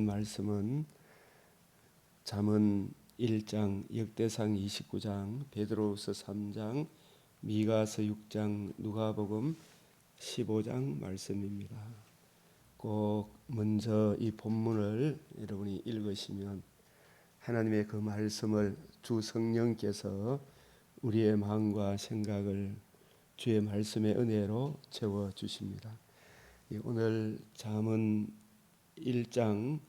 말씀은 잠언 1장, 역대상 29장, 베드로후서 3장, 미가서 6장, 누가복음 15장 말씀입니다. 꼭 먼저 이 본문을 여러분이 읽으시면 하나님의 그 말씀을 주 성령께서 우리의 마음과 생각을 주의 말씀의 은혜로 채워 주십니다. 오늘 잠언 1장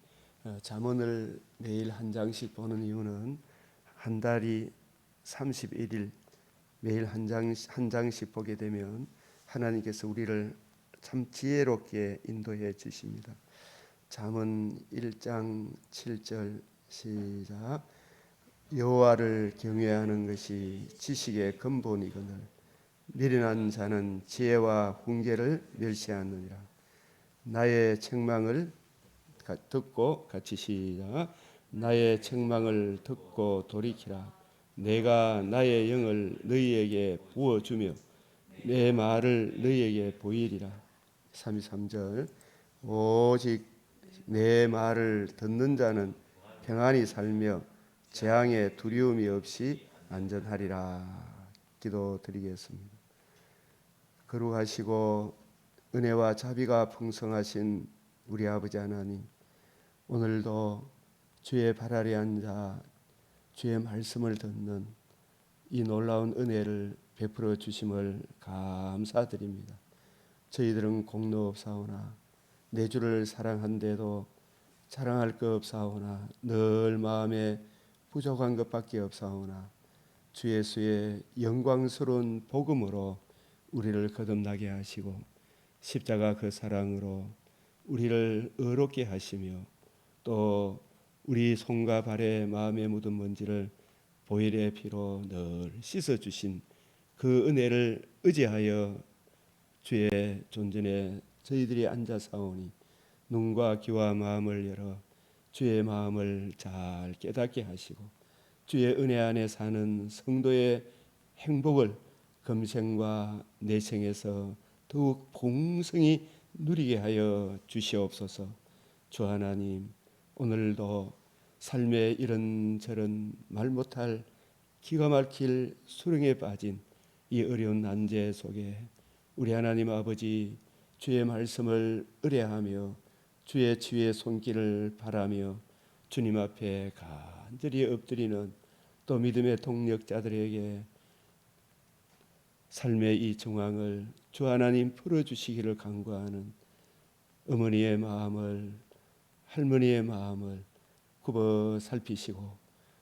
잠언을 매일 한 장씩 보는 이유는 한 달이 31일 매일 한 장씩 보게 되면 하나님께서 우리를 참 지혜롭게 인도해 주십니다. 잠언 1장 7절 시작. 여호와를 경외하는 것이 지식의 근본이거늘 미련한 자는 지혜와 훈계를 멸시하느니라. 나의 책망을 듣고 같이 시작. 나의 책망을 듣고 돌이키라. 내가 나의 영을 너희에게 부어주며 내 말을 너희에게 보이리라. 33절. 오직 내 말을 듣는 자는 평안히 살며 재앙에 두려움이 없이 안전하리라. 기도드리겠습니다. 거룩하시고 은혜와 자비가 풍성하신 우리 아버지 하나님, 오늘도 주의 발 아래 앉아 주의 말씀을 듣는 이 놀라운 은혜를 베풀어 주심을 감사드립니다. 저희들은 공로 없사오나 내 주를 사랑한데도 자랑할 것 없사오나 늘 마음에 부족한 것밖에 없사오나 주 예수의 영광스러운 복음으로 우리를 거듭나게 하시고 십자가 그 사랑으로 우리를 의롭게 하시며 또 우리 손과 발에 마음에 묻은 먼지를 보혈의 피로 늘 씻어주신 그 은혜를 의지하여 주의 존전에 저희들이 앉아 사오니 눈과 귀와 마음을 열어 주의 마음을 잘 깨닫게 하시고 주의 은혜 안에 사는 성도의 행복을 금생과 내생에서 더욱 풍성히 누리게 하여 주시옵소서. 주 하나님, 오늘도 삶의 이런저런 말 못할 기가 막힐 수렁에 빠진 이 어려운 난제 속에 우리 하나님 아버지 주의 말씀을 의뢰하며 주의 치유의 손길을 바라며 주님 앞에 간절히 엎드리는 또 믿음의 동력자들에게 삶의 이 정황을 주 하나님 풀어주시기를 간구하는 어머니의 마음을, 할머니의 마음을 굽어 살피시고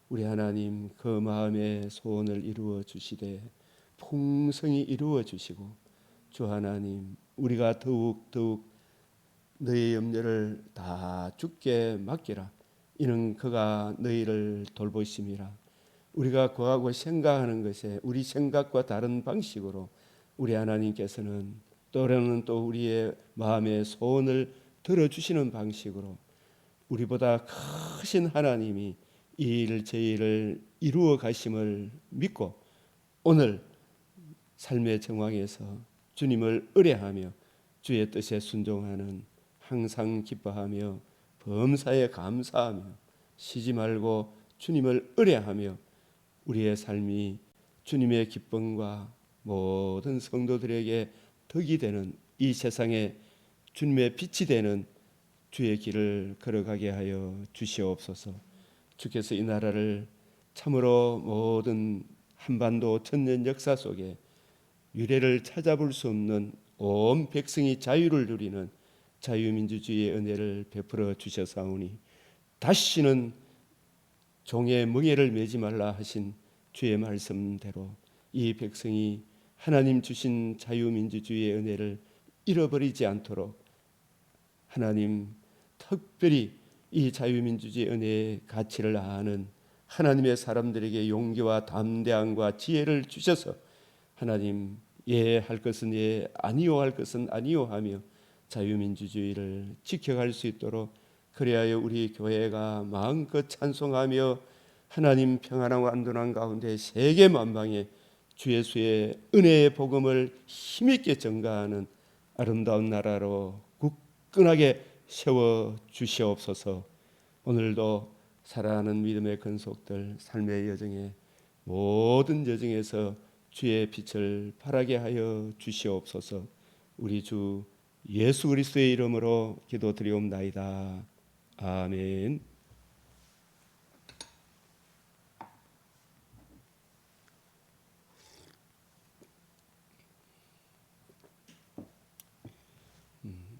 우리 하나님 그 마음의 소원을 이루어 주시되 풍성히 이루어 주시고 주 하나님 우리가 더욱 너희 염려를 다 주께 맡기라. 이는 그가 너희를 돌보심이라. 우리가 구하고 생각하는 것에 우리 생각과 다른 방식으로 우리 하나님께서는 때로는 또 우리의 마음의 소원을 들어주시는 방식으로 우리보다 크신 하나님이 이 일을 저희를 이루어 가심을 믿고 오늘 삶의 정황에서 주님을 의뢰하며 주의 뜻에 순종하는 항상 기뻐하며 범사에 감사하며 쉬지 말고 주님을 의뢰하며 우리의 삶이 주님의 기쁨과 모든 성도들에게 덕이 되는 이 세상에 주님의 빛이 되는 주의 길을 걸어가게 하여 주시옵소서. 주께서 이 나라를 참으로 모든 한반도 천년 역사 속에 유례를 찾아볼 수 없는 온 백성이 자유를 누리는 자유민주주의의 은혜를 베풀어 주셔사오니 다시는 종의 멍에를 매지 말라 하신 주의 말씀대로 이 백성이 하나님 주신 자유민주주의의 은혜를 잃어버리지 않도록 하나님 특별히 이 자유민주주의 은혜의 가치를 아는 하나님의 사람들에게 용기와 담대함과 지혜를 주셔서 하나님 예 할 것은 예 아니요 할 것은 아니요 하며 자유민주주의를 지켜갈 수 있도록 그리하여 우리 교회가 마음껏 찬송하며 하나님 평안하고 안전한 가운데 세계 만방에 주 예수의 은혜의 복음을 힘있게 전가하는 아름다운 나라로 굳건하게 세워 주시옵소서. 오늘도 사랑하는 믿음의 근속들 삶의 여정에 모든 여정에서 주의 빛을 발하게 하여 주시옵소서. 우리 주 예수 그리스도의 이름으로 기도드리옵나이다. 아멘.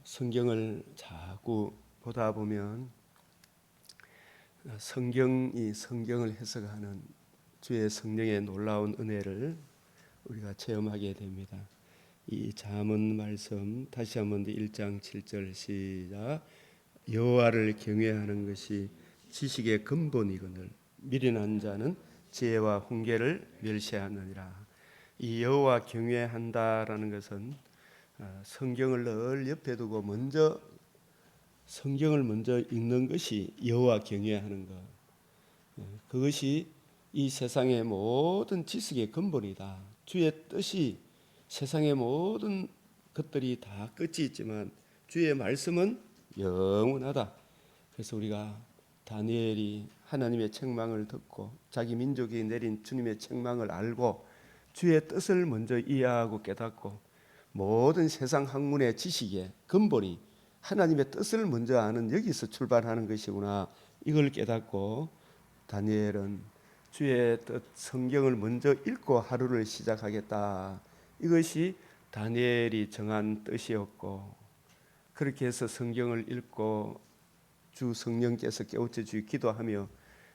성경을 자꾸 보다 보면 성경이 성경을 해석하는 주의 성령의 놀라운 은혜를 우리가 체험하게 됩니다. 이 잠언 말씀 다시 한번 1장 7절 시작. 여호와를 경외하는 것이 지식의 근본이거늘 미련한 자는 지혜와 훈계를 멸시하느니라. 이 여호와 경외한다라는 것은 성경을 늘 옆에 두고 먼저 성경을 먼저 읽는 것이 여호와 경외하는 것. 그것이 이 세상의 모든 지식의 근본이다. 주의 뜻이 세상의 모든 것들이 다 끝이 있지만 주의 말씀은 영원하다. 그래서 우리가 다니엘이 하나님의 책망을 듣고 자기 민족이 내린 주님의 책망을 알고 주의 뜻을 먼저 이해하고 깨닫고 모든 세상 학문의 지식의 근본이 하나님의 뜻을 먼저 아는 여기서 출발하는 것이구나. 이걸 깨닫고 다니엘은 주의 뜻 성경을 먼저 읽고 하루를 시작하겠다. 이것이 다니엘이 정한 뜻이었고, 그렇게 해서 성경을 읽고 주 성령께서 깨우쳐 주기 기도하며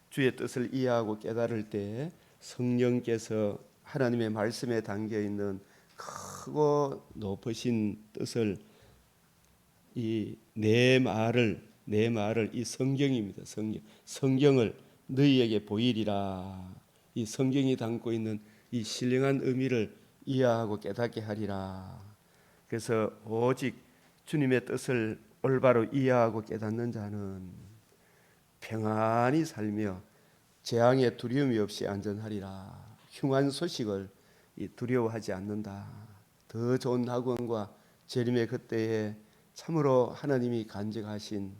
주의 뜻을 이해하고 깨달을 때 성령께서 하나님의 말씀에 담겨 있는 크고 높으신 뜻을 이 내 말을 이 성경입니다. 성경을 너희에게 보이리라. 이 성경이 담고 있는 이 신령한 의미를 이해하고 깨닫게 하리라. 그래서 오직 주님의 뜻을 올바로 이해하고 깨닫는 자는 평안히 살며 재앙에 두려움이 없이 안전하리라. 흉한 소식을 두려워하지 않는다. 더 좋은 학원과 재림의 그때에 참으로 하나님이 간직하신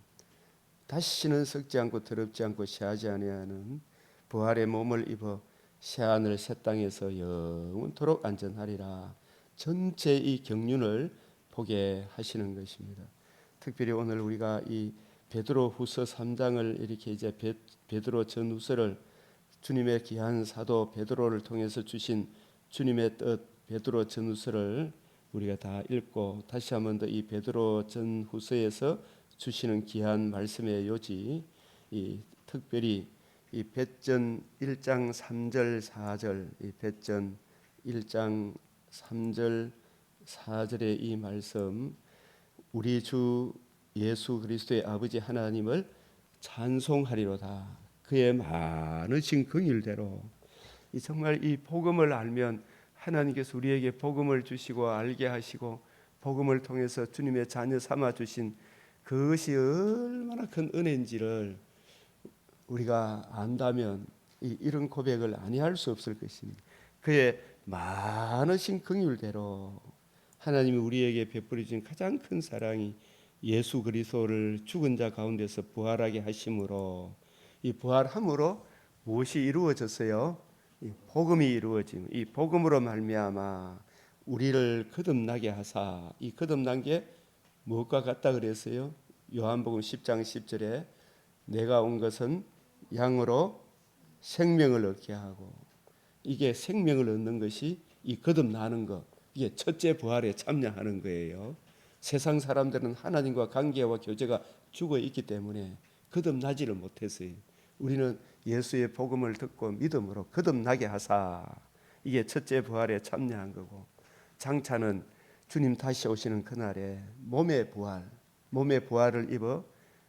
다시는 썩지 않고 더럽지 않고 쇠하지 아니하는 부활의 몸을 입어 새하늘 새 땅에서 영원토록 안전하리라. 전체 이 경륜을 보게 하시는 것입니다. 특별히 오늘 우리가 이 베드로후서 3장을 이렇게 이제 베드로 전후서를 주님의 귀한 사도 베드로를 통해서 주신 주님의 뜻 베드로 전후서를 우리가 다 읽고 다시 한번 더 이 베드로 전후서에서 주시는 귀한 말씀의 요지, 이 특별히 이 벳전 1장 3절 4절 이 벳전 1장 3절 4절의 이 말씀, 우리 주 예수 그리스도의 아버지 하나님을 찬송하리로다. 그의 많으신 긍휼대로. 이 정말 이 복음을 알면 하나님께서 우리에게 복음을 주시고 알게 하시고 복음을 통해서 주님의 자녀 삼아 주신 그것이 얼마나 큰 은혜인지를 우리가 안다면 이런 고백을 아니할 수 없을 것입니다. 그의 많으신 긍휼대로 하나님이 우리에게 베풀어 주신 가장 큰 사랑이 예수 그리스도를 죽은 자 가운데서 부활하게 하심으로, 이 부활함으로 무엇이 이루어졌어요? 이 복음이 이루어짐. 이 복음으로 말미암아 우리를 거듭나게 하사. 이 거듭난 게 무엇과 같다 그랬어요? 요한복음 10장 10절에 내가 온 것은 양으로 생명을 얻게 하고, 이게 생명을 얻는 것이 이 거듭나는 것, 이게 첫째 부활에 참여하는 거예요. 세상 사람들은 하나님과 관계와 교제가 죽어 있기 때문에 거듭나지를 못했어요. 우리는 예수의 복음을 듣고 믿음으로 거듭나게 하사, 이게 첫째 부활에 참여한 거고, 장차는 주님 다시 오시는 그날에 몸의 부활을 입어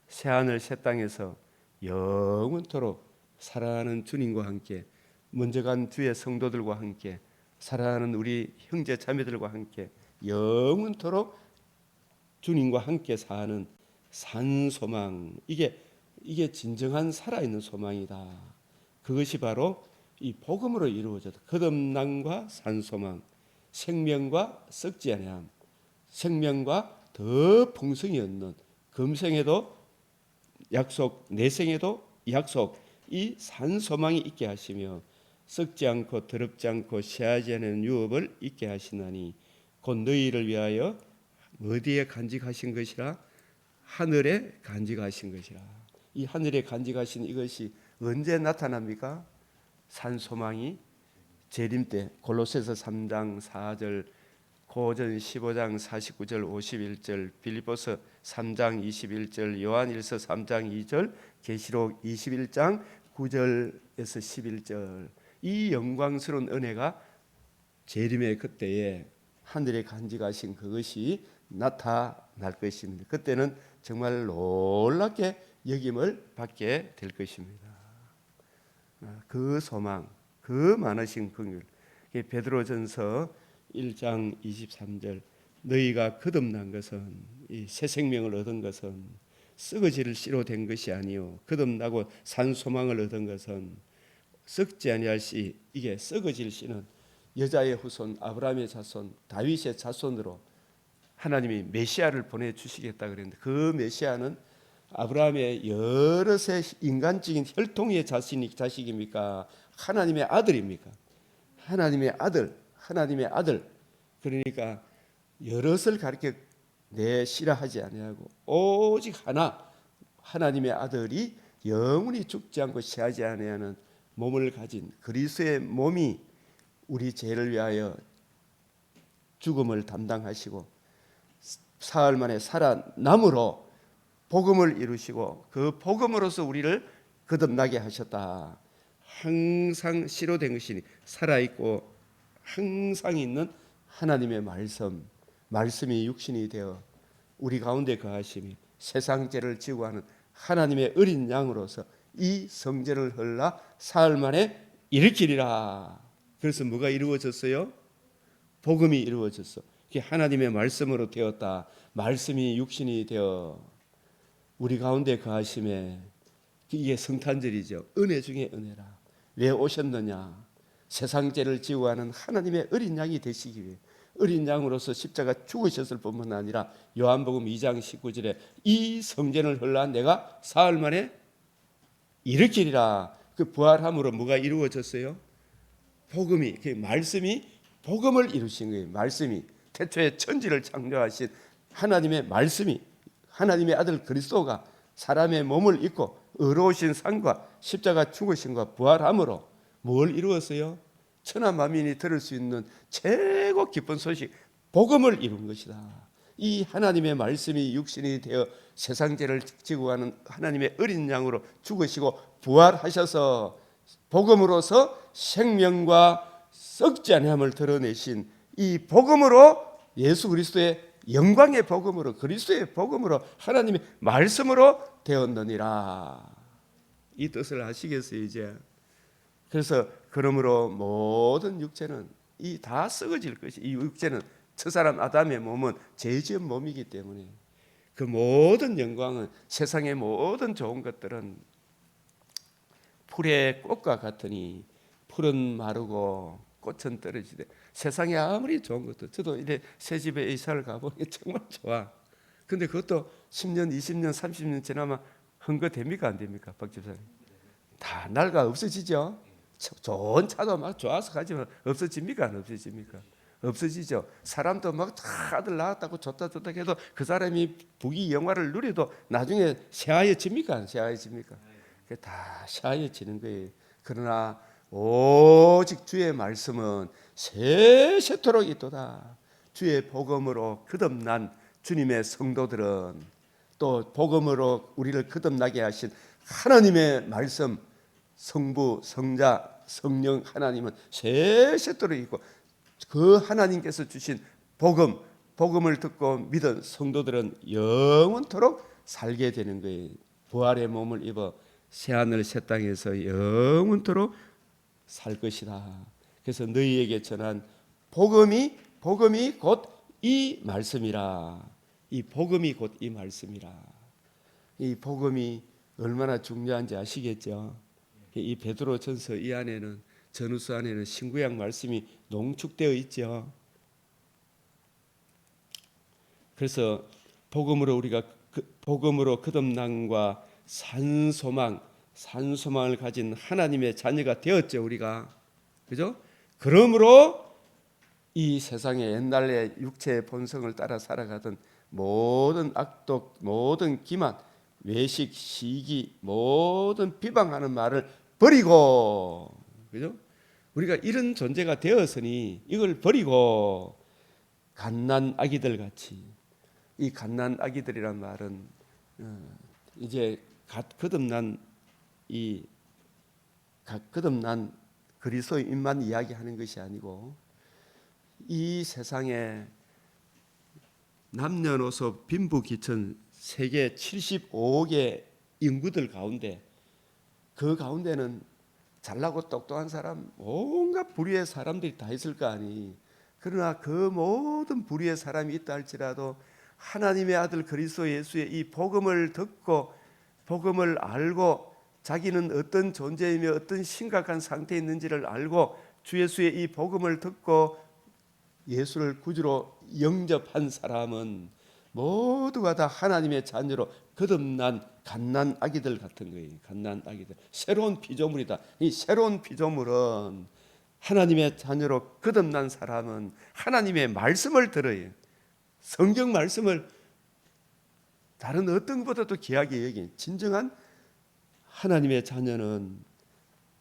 새하늘 새 땅에서 영원토록 살아가는 주님과 함께, 먼저 간 주의 성도들과 함께, 살아가는 우리 형제 자매들과 함께 영원토록 주님과 함께 사는 산소망, 이게 진정한 살아있는 소망이다. 그것이 바로 이 복음으로 이루어졌다. 거듭남과 산소망, 생명과 썩지 아니함, 생명과 더 풍성히 얻는, 금생에도 약속, 내 생에도 약속, 이 산 소망이 있게 하시며 썩지 않고 더럽지 않고 쇠하지 않은 유업을 있게 하시나니 곧 너희를 위하여 어디에 간직하신 것이라? 하늘에 간직하신 것이라. 이 하늘에 간직하신 이것이 언제 나타납니까? 산 소망이 재림 때. 골로새서 3장 4절, 고전 15장 49절 51절, 빌립보서 3장 21절, 요한일서 3장 2절, 계시록 21장 9절에서 11절. 이 영광스러운 은혜가 재림의 그때에 하늘에 간직하신 그것이 나타날 것입니다. 그때는 정말 놀랍게 여김을 받게 될 것입니다. 그 소망, 그 많으신 긍휼. 베드로전서 1장 23절, 너희가 거듭난 것은, 이 새 생명을 얻은 것은 썩어질 씨로 된 것이 아니요 거듭나고 산 소망을 얻은 것은 썩지 아니할 씨. 이게 썩어질 씨는 여자의 후손 아브라함의 자손 다윗의 자손으로 하나님이 메시아를 보내주시겠다 그랬는데, 그 메시아는 아브라함의 여럿의 인간적인 혈통의 자식입니까? 하나님의 아들입니까? 하나님의 아들, 하나님의 아들. 그러니까 여럿을 가르쳐 내시라 하지 아니하고 오직 하나, 하나님의 아들이 영원히 죽지 않고 쇠하지 아니하는 몸을 가진 그리스도의 몸이 우리 죄를 위하여 죽음을 담당하시고 사흘 만에 살아남으로 복음을 이루시고 그 복음으로서 우리를 거듭나게 하셨다. 항상 씨로 된 것이니 살아있고 항상 있는 하나님의 말씀, 말씀이 육신이 되어 우리 가운데 거하심이 세상 죄를 지고 하는 하나님의 어린 양으로서 이 성전을 헐라 사흘 만에 일으키리라. 그래서 뭐가 이루어졌어요? 복음이 이루어졌어. 그게 하나님의 말씀으로 되었다. 말씀이 육신이 되어 우리 가운데 거하심에, 이게 성탄절이죠. 은혜 중에 은혜라. 왜 오셨느냐? 세상 죄를 지고 하는 하나님의 어린 양이 되시기 위해 어린 양으로서 십자가 죽으셨을 뿐만 아니라 요한복음 2장 19절에 이 성전을 헐라 내가 사흘 만에 일으키리라. 그 부활함으로 뭐가 이루어졌어요? 복음이, 그 말씀이 복음을 이루신 거예요. 말씀이 태초에 천지를 창조하신 하나님의 말씀이, 하나님의 아들 그리스도가 사람의 몸을 입고 의로우신 산과 십자가 죽으심과 부활함으로 뭘 이루었어요? 천하 만민이 들을 수 있는 최고 기쁜 소식, 복음을 이룬 것이다. 이 하나님의 말씀이 육신이 되어 세상 죄를 지고 가는 하나님의 어린 양으로 죽으시고 부활하셔서 복음으로서 생명과 썩지 아니함을 드러내신 이 복음으로, 예수 그리스도의 영광의 복음으로, 그리스도의 복음으로, 하나님의 말씀으로 되었느니라. 이 뜻을 아시겠어요 이제? 그래서 그러므로 모든 육체는 이 다 썩어질 것이, 이 육체는 첫사람 아담의 몸은 죄 지은 몸이기 때문에 그 모든 영광은, 세상의 모든 좋은 것들은 풀의 꽃과 같으니 풀은 마르고 꽃은 떨어지되, 세상에 아무리 좋은 것도, 저도 이제 새 집에 이사를 가보니 정말 좋아. 근데 그것도 10년, 20년, 30년 지나면 헝거 됩니까 안 됩니까? 박 집사님, 다 낡아 없어지죠. 좋은 차도 막 좋아서 가지만 없어집니까 안 없어집니까? 없어지죠. 사람도 막 아들 낳았다고 좋다 해도 그 사람이 부귀 영화를 누려도 나중에 쇠하여집니까 안 쇠하여집니까? 다 쇠하여지는 거예요. 그러나 오직 주의 말씀은 세세토록 있도다. 주의 복음으로 거듭난 주님의 성도들은, 또 복음으로 우리를 거듭나게 하신 하나님의 말씀, 성부, 성자, 성령 하나님은 세세토록 있고, 그 하나님께서 주신 복음, 복음을 듣고 믿은 성도들은 영원토록 살게 되는 거예요. 부활의 몸을 입어 새하늘 새 땅에서 영원토록 살 것이다. 그래서 너희에게 전한 복음이 곧 이 말씀이라. 이 복음이 곧 이 말씀이라. 이 복음이 얼마나 중요한지 아시겠죠? 이 베드로전서 이 안에는, 전후서 안에는 신구약 말씀이 농축되어 있죠. 그래서 복음으로 우리가 복음으로 거듭남과 산소망을 가진 하나님의 자녀가 되었죠, 우리가. 그죠? 그러므로 이 세상에 옛날에 육체의 본성을 따라 살아가던 모든 악독, 모든 기만, 외식, 시기, 모든 비방하는 말을 버리고, 그죠? 우리가 이런 존재가 되었으니 이걸 버리고 갓난 아기들 같이, 이 갓난 아기들이란 말은 이제 갓 거듭난 그리스도인만 이야기하는 것이 아니고 이 세상에 남녀노소 빈부귀천 세계 75억의 인구들 가운데, 그 가운데는 잘나고 똑똑한 사람, 온갖 부류의 사람들이 다 있을 거 아니. 그러나 그 모든 부류의 사람이 있다 할지라도 하나님의 아들 그리스도 예수의 이 복음을 듣고 복음을 알고 자기는 어떤 존재이며 어떤 심각한 상태에 있는지를 알고 주 예수의 이 복음을 듣고 예수를 구주로 영접한 사람은 모두가 다 하나님의 자녀로 거듭난 갓난 아기들 같은 거예요. 갓난 아기들. 새로운 피조물이다. 이 새로운 피조물은 하나님의 자녀로 거듭난 사람은 하나님의 말씀을 들어요. 성경 말씀을 다른 어떤 것보다도 귀하게 여긴 진정한 하나님의 자녀는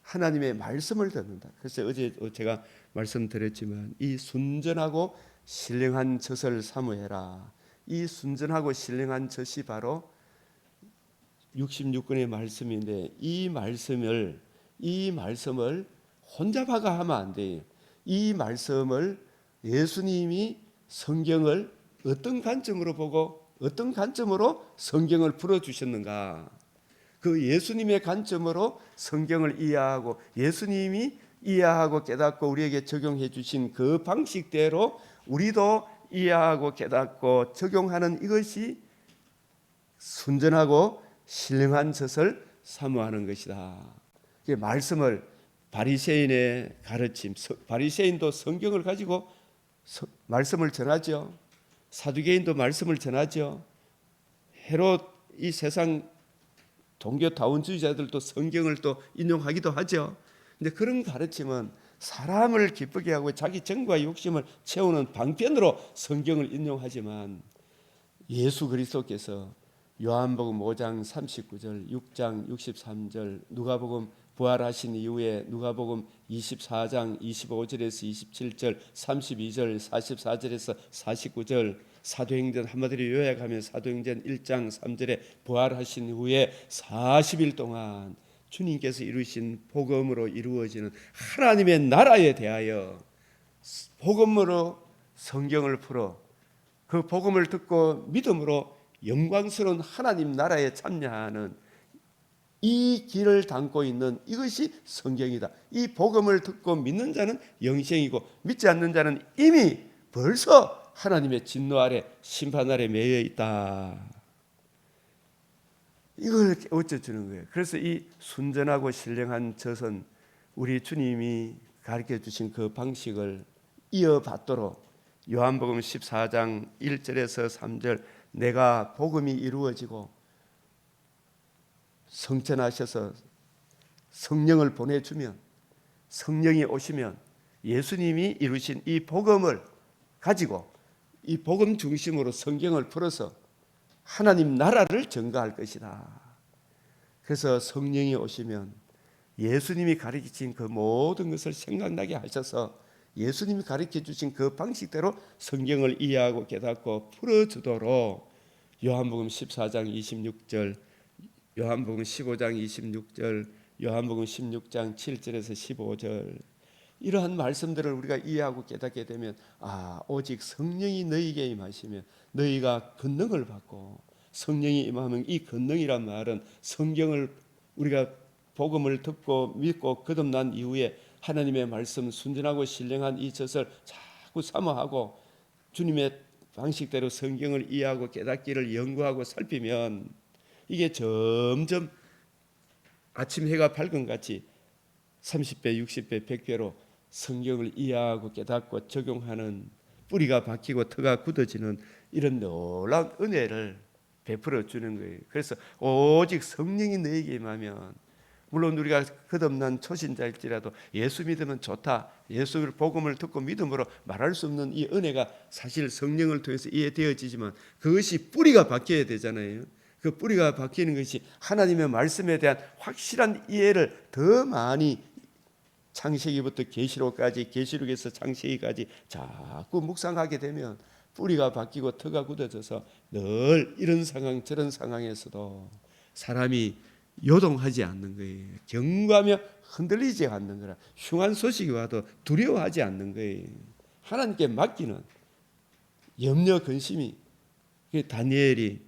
하나님의 말씀을 듣는다. 그래서 어제 제가 말씀드렸지만 이 순전하고 신령한 젖을 사모해라. 이 순전하고 신령한 젖이 바로 66권의 말씀인데 이 말씀을 혼자 박아하면 안 돼요. 이 말씀을 예수님이 성경을 어떤 관점으로 보고 어떤 관점으로 성경을 풀어주셨는가, 그 예수님의 관점으로 성경을 이해하고 예수님이 이해하고 깨닫고 우리에게 적용해 주신 그 방식대로 우리도 이해하고 깨닫고 적용하는 이것이 순전하고 신령한 젖을 사모하는 것이다. 말씀을 바리새인의 가르침, 바리새인도 성경을 가지고 말씀을 전하죠. 사두개인도 말씀을 전하죠. 헤롯 이 세상 종교 다원주의자들도 성경을 또 인용하기도 하죠. 근데 그런 가르침은 사람을 기쁘게 하고 자기 정과 욕심을 채우는 방편으로 성경을 인용하지만 예수 그리스도께서 요한복음 5장 39절, 6장 63절, 누가복음 부활하신 이후에 누가복음 24장 25절에서 27절, 32절, 44절에서 49절, 사도행전 한마디로 요약하면 사도행전 1장 3절에 부활하신 후에 40일 동안 주님께서 이루신 복음으로 이루어지는 하나님의 나라에 대하여 복음으로 성경을 풀어 그 복음을 듣고 믿음으로 영광스러운 하나님 나라에 참여하는 이 길을 담고 있는 이것이 성경이다. 이 복음을 듣고 믿는 자는 영생이고 믿지 않는 자는 이미 벌써 하나님의 진노 아래 심판 아래 매여 있다. 이걸 어쩌 주는 거예요. 그래서 이 순전하고 신령한 젖은 우리 주님이 가르쳐 주신 그 방식을 이어받도록 요한복음 14장 1절에서 3절 내가 복음이 이루어지고 성천하셔서 성령을 보내주면 성령이 오시면 예수님이 이루신 이 복음을 가지고 이 복음 중심으로 성경을 풀어서 하나님 나라를 증거할 것이다. 그래서 성령이 오시면 예수님이 가르치신 그 모든 것을 생각나게 하셔서 예수님이 가르쳐 주신 그 방식대로 성경을 이해하고 깨닫고 풀어주도록 요한복음 14장 26절, 요한복음 15장 26절, 요한복음 16장 7절에서 15절 이러한 말씀들을 우리가 이해하고 깨닫게 되면 오직 성령이 너희에게 임하시면 너희가 권능을 받고, 성령이 임하면 이 권능이란 말은 성경을 우리가 복음을 듣고 믿고 거듭난 이후에 하나님의 말씀 순전하고 신령한 이 젖을 자꾸 사모하고 주님의 방식대로 성경을 이해하고 깨닫기를 연구하고 살피면 이게 점점 아침 해가 밝은 같이 30배, 60배, 100배로 성경을 이해하고 깨닫고 적용하는 뿌리가 박히고 터가 굳어지는 이런 놀라운 은혜를 베풀어 주는 거예요. 그래서 오직 성령이 너에게 임하면, 물론 우리가 거듭난 초신자일지라도 예수 믿으면 좋다, 예수를 복음을 듣고 믿음으로 말할 수 없는 이 은혜가 사실 성령을 통해서 이해되어지지만 그것이 뿌리가 바뀌어야 되잖아요. 그 뿌리가 바뀌는 것이 하나님의 말씀에 대한 확실한 이해를 더 많이, 창세기부터 계시록까지, 계시록에서 창세기까지 자꾸 묵상하게 되면 뿌리가 바뀌고 터가 굳어져서 늘 이런 상황 저런 상황에서도 사람이 요동하지 않는 거예요. 경고하며 흔들리지 않는 거라. 흉한 소식이 와도 두려워하지 않는 거예요. 하나님께 맡기는 염려 근심이, 다니엘이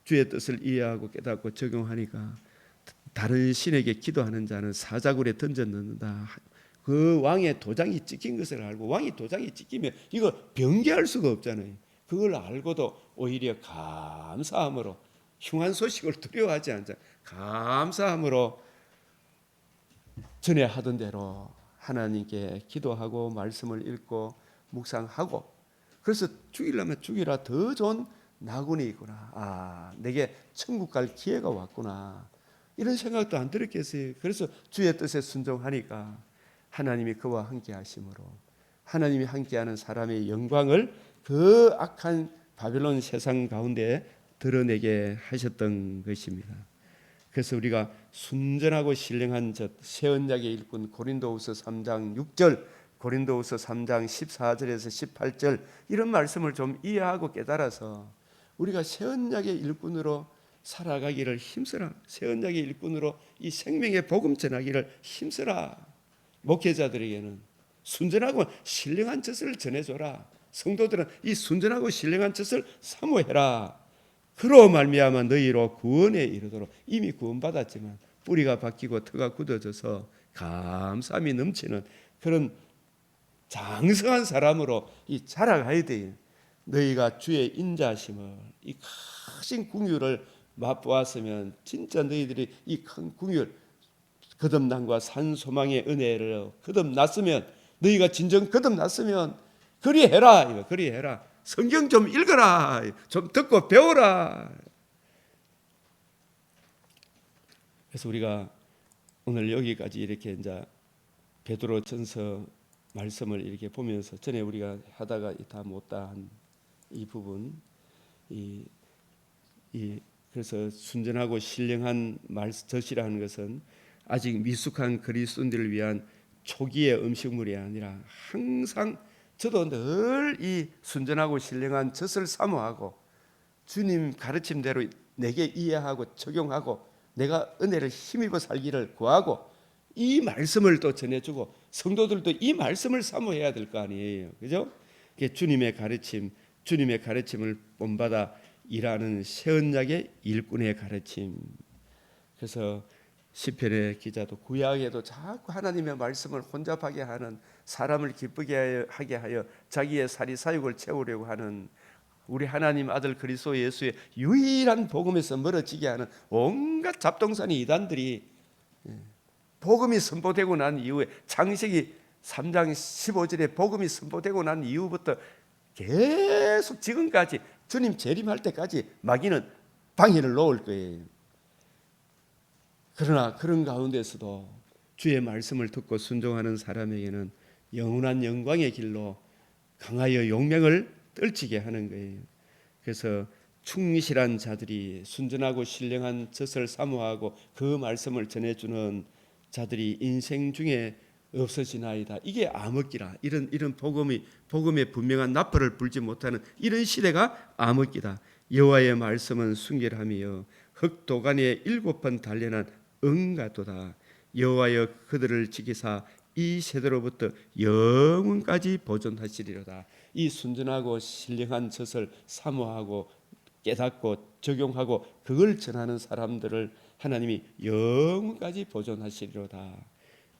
주의 뜻을 이해하고 깨닫고 적용하니까 다른 신에게 기도하는 자는 사자굴에 던져 넣는다. 그 왕의 도장이 찍힌 것을 알고, 왕이 도장이 찍히면 이거 변개할 수가 없잖아요. 그걸 알고도 오히려 감사함으로, 흉한 소식을 두려워하지 않자 감사함으로 전에 하던 대로 하나님께 기도하고 말씀을 읽고 묵상하고, 그래서 죽이려면 죽이라, 더 좋은 나군이 있구나, 내게 천국 갈 기회가 왔구나, 이런 생각도 안 들었겠어요. 그래서 주의 뜻에 순종하니까 하나님이 그와 함께 하심으로 하나님이 함께하는 사람의 영광을 그 악한 바벨론 세상 가운데 드러내게 하셨던 것입니다. 그래서 우리가 순전하고 신령한 새 언약의 일꾼, 고린도후서 3장 6절, 고린도후서 3장 14절에서 18절 이런 말씀을 좀 이해하고 깨달아서 우리가 새 언약의 일꾼으로 살아가기를 힘쓰라. 새 언약의 일꾼으로 이 생명의 복음 전하기를 힘쓰라. 목회자들에게는 순전하고 신령한 뜻을 전해줘라. 성도들은 이 순전하고 신령한 뜻을 사모해라. 그로 말미암아 너희로 구원에 이르도록, 이미 구원받았지만 뿌리가 바뀌고 터가 굳어져서 감사함이 넘치는 그런 장성한 사람으로 이 자라가야 돼요. 너희가 주의 인자심을, 이 크신 궁유를 맛보았으면 진짜 너희들이 이 큰 궁유, 거듭남과 산 소망의 은혜를 거듭났으면, 너희가 진정 거듭났으면 그리해라. 이거 그리해라. 성경 좀 읽어라. 좀 듣고 배워라. 그래서 우리가 오늘 여기까지 이렇게 이제 베드로전서 말씀을 이렇게 보면서, 전에 우리가 하다가 다 못다 한 이 부분, 그래서 순전하고 신령한 젖이라는 것은 아직 미숙한 그리스도인들을 위한 초기의 음식물이 아니라 항상, 저도 늘 이 순전하고 신령한 젖을 사모하고 주님 가르침대로 내게 이해하고 적용하고 내가 은혜를 힘입어 살기를 구하고 이 말씀을 또 전해주고, 성도들도 이 말씀을 사모해야 될 거 아니에요. 그죠? 주님의 가르침, 주님의 가르침을 본받아 일하는 새 언약의 일꾼의 가르침. 그래서 시편의 기자도 구약에도 자꾸 하나님의 말씀을 혼잡하게 하는, 사람을 기쁘게 하게 하여 자기의 사리 사욕을 채우려고 하는, 우리 하나님 아들 그리스도 예수의 유일한 복음에서 멀어지게 하는 온갖 잡동사니 이단들이 복음이 선포되고 난 이후에, 창세기 3장 15절에 복음이 선포되고 난 이후부터 계속 지금까지 주님 재림할 때까지 마귀는 방해를 놓을 거예요. 그러나 그런 가운데서도 주의 말씀을 듣고 순종하는 사람에게는 영원한 영광의 길로 강하여 용맹을 떨치게 하는 거예요. 그래서 충실한 자들이, 순전하고 신령한 젖을 사모하고 그 말씀을 전해주는 자들이 인생 중에 없어지나이다. 이게 암흑기라. 이런 복음의 분명한 나팔을 불지 못하는 이런 시대가 암흑기다. 여호와의 말씀은 순결함이요 흑도가니에 7번 단련한 은가도다. 여호와여 그들을 지키사 이 세대로부터 영원까지 보존하시리로다. 이 순전하고 신령한 젖을 사모하고 깨닫고 적용하고 그걸 전하는 사람들을 하나님이 영원까지 보존하시리로다.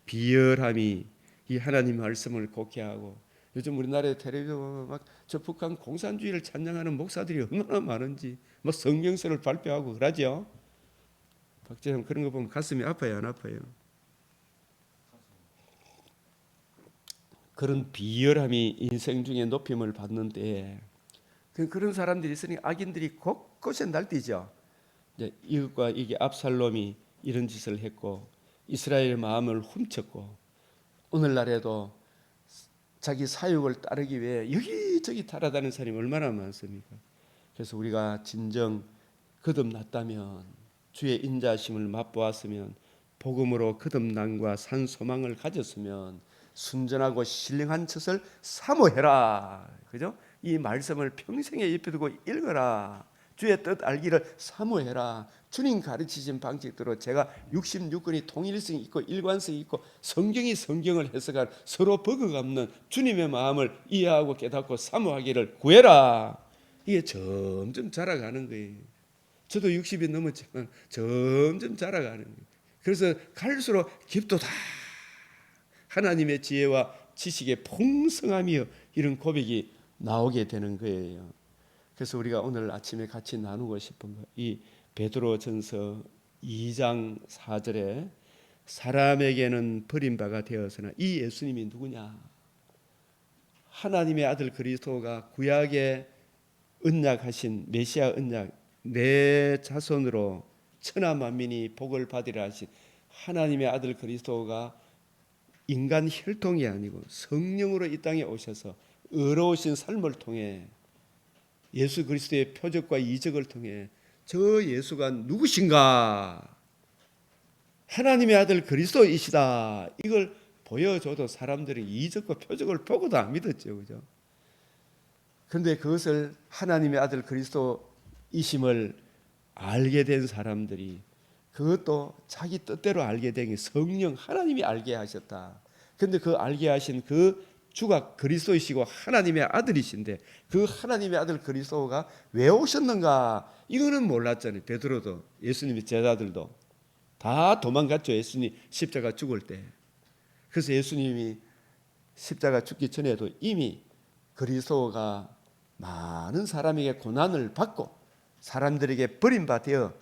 비열함이, 이 하나님 말씀을 곡해하고, 요즘 우리나라의 텔레비전 보면 막 저 북한 공산주의를 찬양하는 목사들이 얼마나 많은지 뭐 성경서를 발표하고 그러죠. 박재영 그런 거 보면 가슴이 아파요, 안 아파요? 그런 비열함이 인생 중에 높임을 받는데 그런 사람들이 있으니 악인들이 곳곳에 날뛰죠. 이제 이것과 이게 압살롬이 이런 짓을 했고 이스라엘의 마음을 훔쳤고 오늘날에도 자기 사육을 따르기 위해 여기저기 달아다니는 사람이 얼마나 많습니까? 그래서 우리가 진정 거듭났다면 주의 인자심을 맛보았으면 복음으로 거듭남과 산 소망을 가졌으면 순전하고 신령한 것을 사모해라. 그죠? 이 말씀을 평생에 입혀두고 읽어라. 주의 뜻 알기를 사모해라. 주님 가르치신 방식대로 제가 66권이 통일성이 있고 일관성이 있고 성경이 성경을 해석한 서로 버거감는 주님의 마음을 이해하고 깨닫고 사모하기를 구해라. 이게 점점 자라가는 거예요. 저도 60이 넘었지만 점점 자라가는 거예요. 그래서 갈수록 깊도다. 하나님의 지혜와 지식의 풍성함이요. 이런 고백이 나오게 되는 거예요. 그래서 우리가 오늘 아침에 같이 나누고 싶은 거, 이 베드로전서 2장 4절에 사람에게는 버림받아 되었으나 이 예수님이 누구냐? 하나님의 아들 그리스도가 구약에 언약하신 메시아 언약, 내 자손으로 천하 만민이 복을 받으리라 하신 하나님의 아들 그리스도가 인간 혈통이 아니고 성령으로 이 땅에 오셔서 의로우신 삶을 통해 예수 그리스도의 표적과 이적을 통해 저 예수가 누구신가? 하나님의 아들 그리스도이시다. 이걸 보여줘도 사람들이 이적과 표적을 보고도 안 믿었죠. 그죠? 그런데 그것을 하나님의 아들 그리스도이심을 알게 된 사람들이 그것도 자기 뜻대로 알게 된 게 성령 하나님이 알게 하셨다. 그런데 그 알게 하신 그 주가 그리스도이시고 하나님의 아들이신데 그 하나님의 아들 그리스도가 왜 오셨는가? 이거는 몰랐잖아요. 베드로도 예수님의 제자들도 다 도망갔죠. 예수님 십자가 죽을 때. 그래서 예수님이 십자가 죽기 전에도 이미 그리스도가 많은 사람에게 고난을 받고 사람들에게 버림받아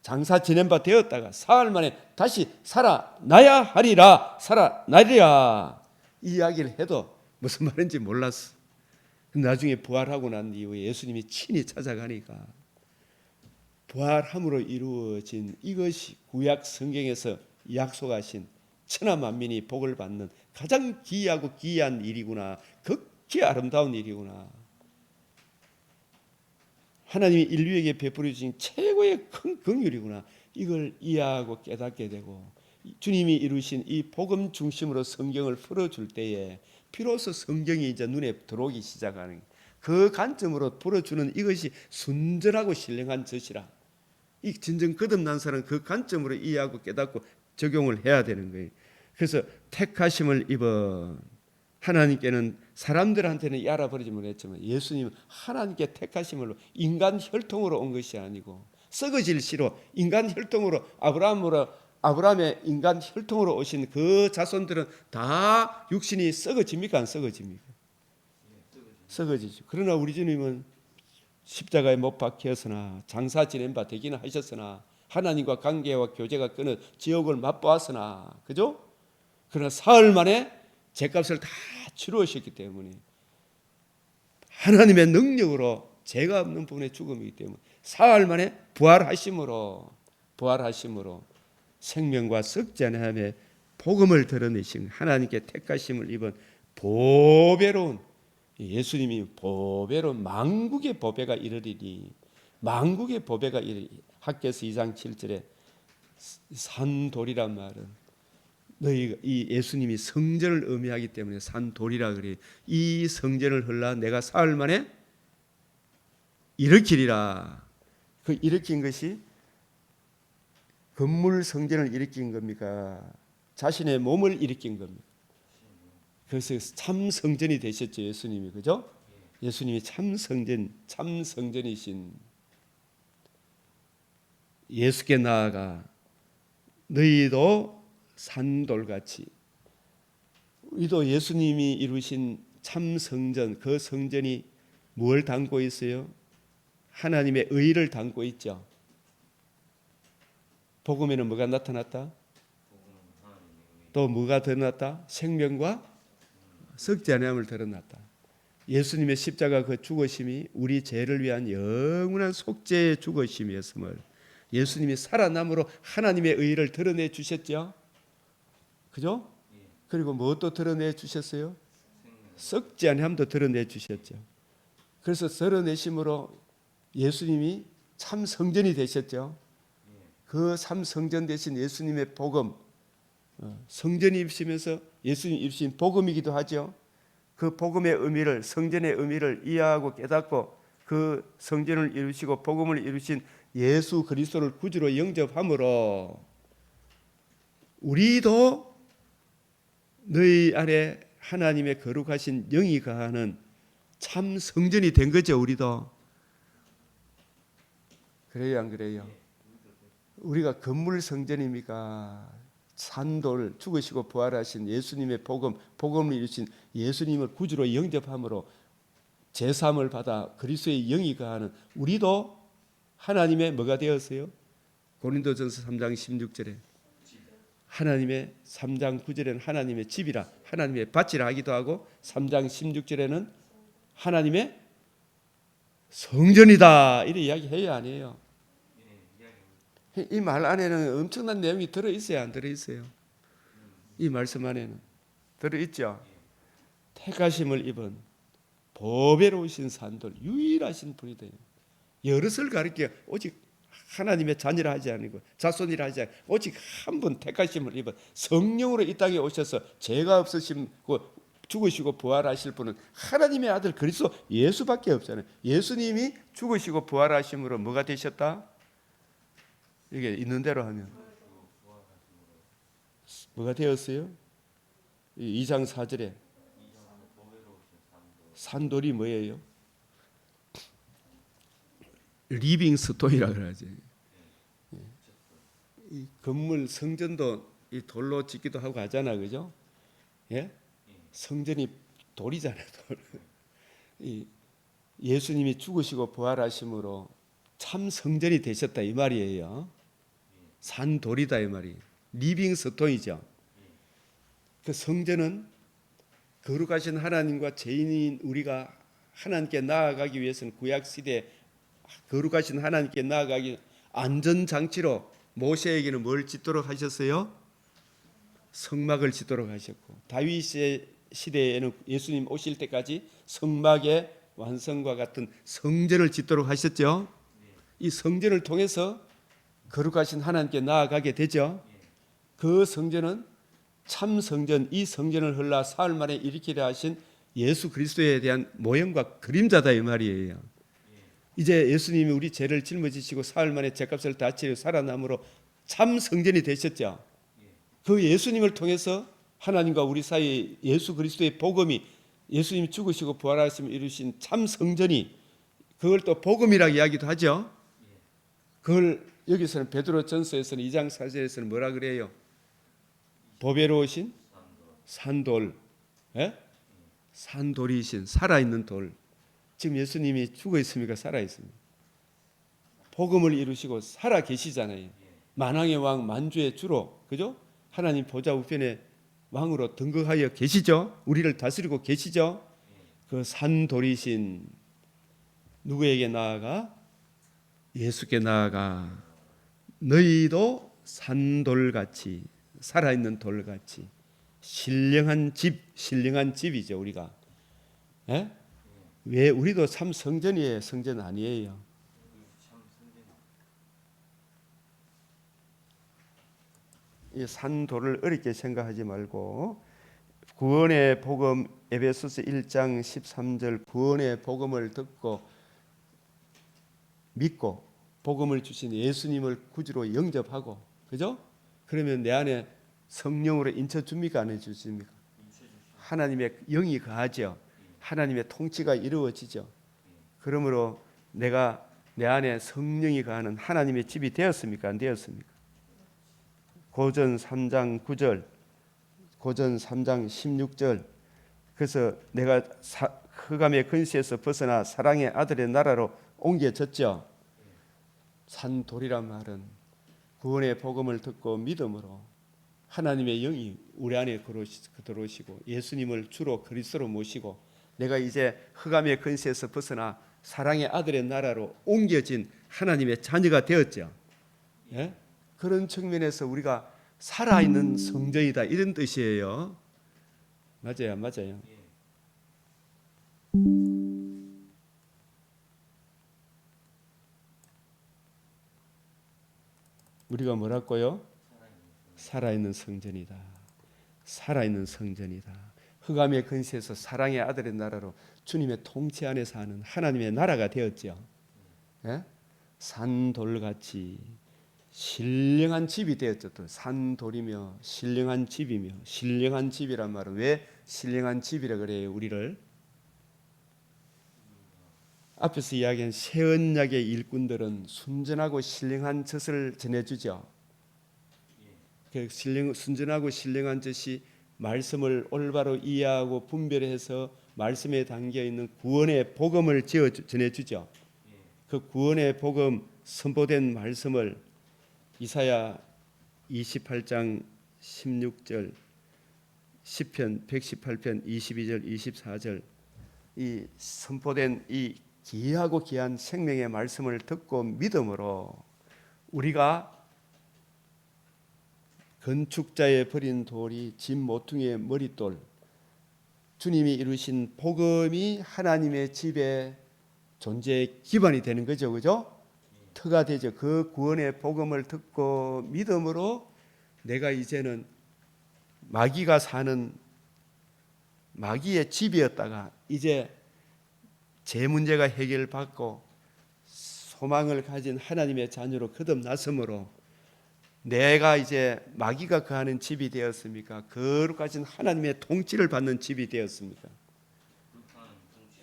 장사 지낸 바 되었다가 사흘 만에 다시 살아나야 하리라. 살아나리라. 이 이야기를 해도 무슨 말인지 몰랐어. 나중에 부활하고 난 이후에 예수님이 친히 찾아가니까 부활함으로 이루어진 이것이 구약 성경에서 약속하신 천하 만민이 복을 받는 가장 귀하고 귀한 일이구나. 극히 아름다운 일이구나. 하나님이 인류에게 베풀어 주신 최고의 큰 긍휼이구나. 이걸 이해하고 깨닫게 되고 주님이 이루신 이 복음 중심으로 성경을 풀어줄 때에 비로소 성경이 이제 눈에 들어오기 시작하는 그 관점으로 풀어주는 이것이 순전하고 신령한 것이라. 이 진정 거듭난 사람은 그 관점으로 이해하고 깨닫고 적용을 해야 되는 거예요. 그래서 택하심을 입어 하나님께는 사람들한테는 알아버리지 못했지만 예수님은 하나님께 택하심으로 인간 혈통으로 온 것이 아니고 썩어질 씨로 인간 혈통으로 아브라함의 인간 혈통으로 오신 그 자손들은 다 육신이 썩어집니까? 안 썩어집니까? 썩어지죠. 그러나 우리 주님은 십자가에 못 박혔으나 장사 지낸 바 되기는 하셨으나 하나님과 관계와 교제가 끊어 지옥을 맛보았으나 그죠? 그러나 사흘 만에 죄값을 다 치루셨기 때문에 하나님의 능력으로 죄가 없는 분의 죽음이기 때문에 사흘 만에 부활하심으로 생명과 썩지 않음의 복음을 드러내신 하나님께 택하심을 입은 보배로운 예수님이 보배로운 만국의 보배가 이르리니 만국의 보배가 이르리니 학개서 2장 7절에 산돌이란 말은 너희 이 예수님이 성전을 의미하기 때문에 산돌이라 그래. 이 성전을 헐라 내가 사흘 만에 일으키리라. 그 일으킨 것이 건물 성전을 일으킨 겁니까? 자신의 몸을 일으킨 겁니까? 그래서 참 성전이 되셨죠, 예수님이. 그죠? 예수님이 참 성전이신 예수께 나아가 너희도 산돌같이 우리도 예수님이 이루신 참 성전, 그 성전이 뭘 담고 있어요? 하나님의 의를 담고 있죠. 복음에는 뭐가 나타났다? 또 뭐가 드러났다? 생명과 썩지 아니함을 드러났다. 예수님의 십자가 그 죽으심이 우리 죄를 위한 영원한 속죄의 죽으심이었음을, 예수님이 살아남으로 하나님의 의를 드러내 주셨죠. 그죠? 그리고 무엇도 드러내 주셨어요? 썩지 아니함도 드러내 주셨죠. 그래서 드러내심으로 예수님이 참 성전이 되셨죠. 그 참 성전 되신 예수님의 복음, 성전이 입시면서 예수님 입신 복음이기도 하죠. 그 복음의 의미를, 성전의 의미를 이해하고 깨닫고 그 성전을 이루시고 복음을 이루신 예수 그리스도를 구주로 영접함으로 우리도 너희 안에 하나님의 거룩하신 영이 거하는 참 성전이 된 거죠. 우리도. 그래요, 안 그래요? 우리가 건물 성전입니까? 산돌, 죽으시고 부활하신 예수님의 복음을 이루신 예수님을 구주로 영접함으로 제사함을 받아 그리스도의 영이 거하는 우리도 하나님의 뭐가 되었어요? 고린도전서 3장 16절에 하나님의 3장 9절에는 하나님의 집이라, 하나님의 밭이라 하기도 하고 3장 16절에는 하나님의 성전이다 이렇게 이야기해요, 아니에요? 이 말 안에는 엄청난 내용이 들어있어요, 안 들어있어요? 이 말씀 안에는 들어있죠. 택하심을 입은 보배로우신 산돌, 유일하신 분이 돼요. 여럿을 가리켜 오직 하나님의 자녀라 하지 않고 자손이라 하지 않고 오직 한 분 택하심을 입은 성령으로 이 땅에 오셔서 죄가 없으시고 죽으시고 부활하실 분은 하나님의 아들 그리스도 예수밖에 없잖아요. 예수님이 죽으시고 부활하심으로 뭐가 되셨다? 이게 있는 대로 하면 뭐가 되었어요? 2장 4절에 산돌이 뭐예요? 리빙 스톤이라 그러지. 이 건물 성전도 이 돌로 짓기도 하고 하잖아, 그죠? 예? 성전이 돌이잖아요, 돌. 이 예수님이 죽으시고 부활하심으로 참 성전이 되셨다 이 말이에요. 산돌이다 이 말이. 리빙 스톤이죠. 그 성전은 거룩하신 하나님과 죄인인 우리가 하나님께 나아가기 위해서는 구약 시대 거룩하신 하나님께 나아가기 안전장치로 모세에게는 뭘 짓도록 하셨어요? 성막을 짓도록 하셨고 다윗의 시대에는 예수님 오실 때까지 성막의 완성과 같은 성전을 짓도록 하셨죠. 이 성전을 통해서 거룩하신 하나님께 나아가게 되죠. 그 성전은 참 성전, 이 성전을 헐라 사흘 만에 일으키려 하신 예수 그리스도에 대한 모형과 그림자다 이 말이에요. 이제 예수님이 우리 죄를 짊어지시고 사흘 만에 죄값을 다 치려 살아남으로 참 성전이 되셨죠. 그 예수님을 통해서 하나님과 우리 사이에 예수 그리스도의 복음이 예수님이 죽으시고 부활하심을 이루신 참 성전이 그걸 또 복음이라고 이야기도 하죠. 그걸 여기서는 베드로전서에서는 2장 4절에서는 뭐라 그래요? 보배로우신 산돌, 예? 산돌이신 살아있는 돌. 지금 예수님이 죽어 있습니까? 살아 있습니까? 복음을 이루시고 살아 계시잖아요. 만왕의 왕 만주의 주로, 그죠? 하나님 보좌 우편에 왕으로 등극하여 계시죠. 우리를 다스리고 계시죠. 그 산돌이신 누구에게 나아가? 예수께 나아가 너희도 산돌같이 살아있는 돌같이 신령한 집이죠 우리가. 예? 왜 우리도 참 성전이에요? 성전 아니에요? 이 산돌을 어렵게 생각하지 말고 구원의 복음 에베소서 1장 13절 구원의 복음을 듣고 믿고 복음을 주신 예수님을 구주로 영접하고, 그죠? 그러면 내 안에 성령으로 인쳐 줍니까? 안 해주십니까? 하나님의 영이 거하죠. 하나님의 통치가 이루어지죠. 그러므로 내가 내 안에 성령이 거하는 하나님의 집이 되었습니까? 안 되었습니까? 고전 3장 9절, 고전 3장 16절. 그래서 내가 흑암의 근시에서 벗어나 사랑의 아들의 나라로 옮겨졌죠. 산돌이란 말은 구원의 복음을 듣고 믿음으로 하나님의 영이 우리 안에 들어오시고 예수님을 주로 그리스도로 모시고 내가 이제 흑암의 근세에서 벗어나 사랑의 아들의 나라로 옮겨진 하나님의 자녀가 되었죠. 예? 그런 측면에서 우리가 살아있는 성전이다 이런 뜻이에요. 맞아요, 맞아요. 우리가 뭐랄까요? 살아있는 성전이다. 살아있는 성전이다. 흑암의 근세에서 사랑의 아들의 나라로 주님의 통치 안에 사는 하나님의 나라가 되었죠. 예? 산돌같이 신령한 집이 되었죠. 또 산돌이며 신령한 집이며, 신령한 집이란 말은 왜 신령한 집이라 그래요? 우리를 앞에서 이야기한 새 언약의 일꾼들은 순전하고 신령한 젖을 전해주죠. 그 순전하고 신령한 젖이 말씀을 올바로 이해하고 분별해서 말씀에 담겨 있는 구원의 복음을 전해주죠. 그 구원의 복음 선포된 말씀을 이사야 28장 16절, 시편 118편 22절 24절 이 선포된 이 귀하고 귀한 생명의 말씀을 듣고 믿음으로 우리가 건축자의 버린 돌이 집 모퉁이의 머릿돌, 주님이 이루신 복음이 하나님의 집의 존재의 기반이 되는 거죠. 그죠? 터가 되죠. 그 구원의 복음을 듣고 믿음으로 내가 이제는 마귀가 사는 마귀의 집이었다가 이제 제 문제가 해결받고 소망을 가진 하나님의 자녀로 거듭났으므로 내가 이제 마귀가 거하는 집이 되었습니까? 거룩하신 하나님의 통치를 받는 집이 되었습니까?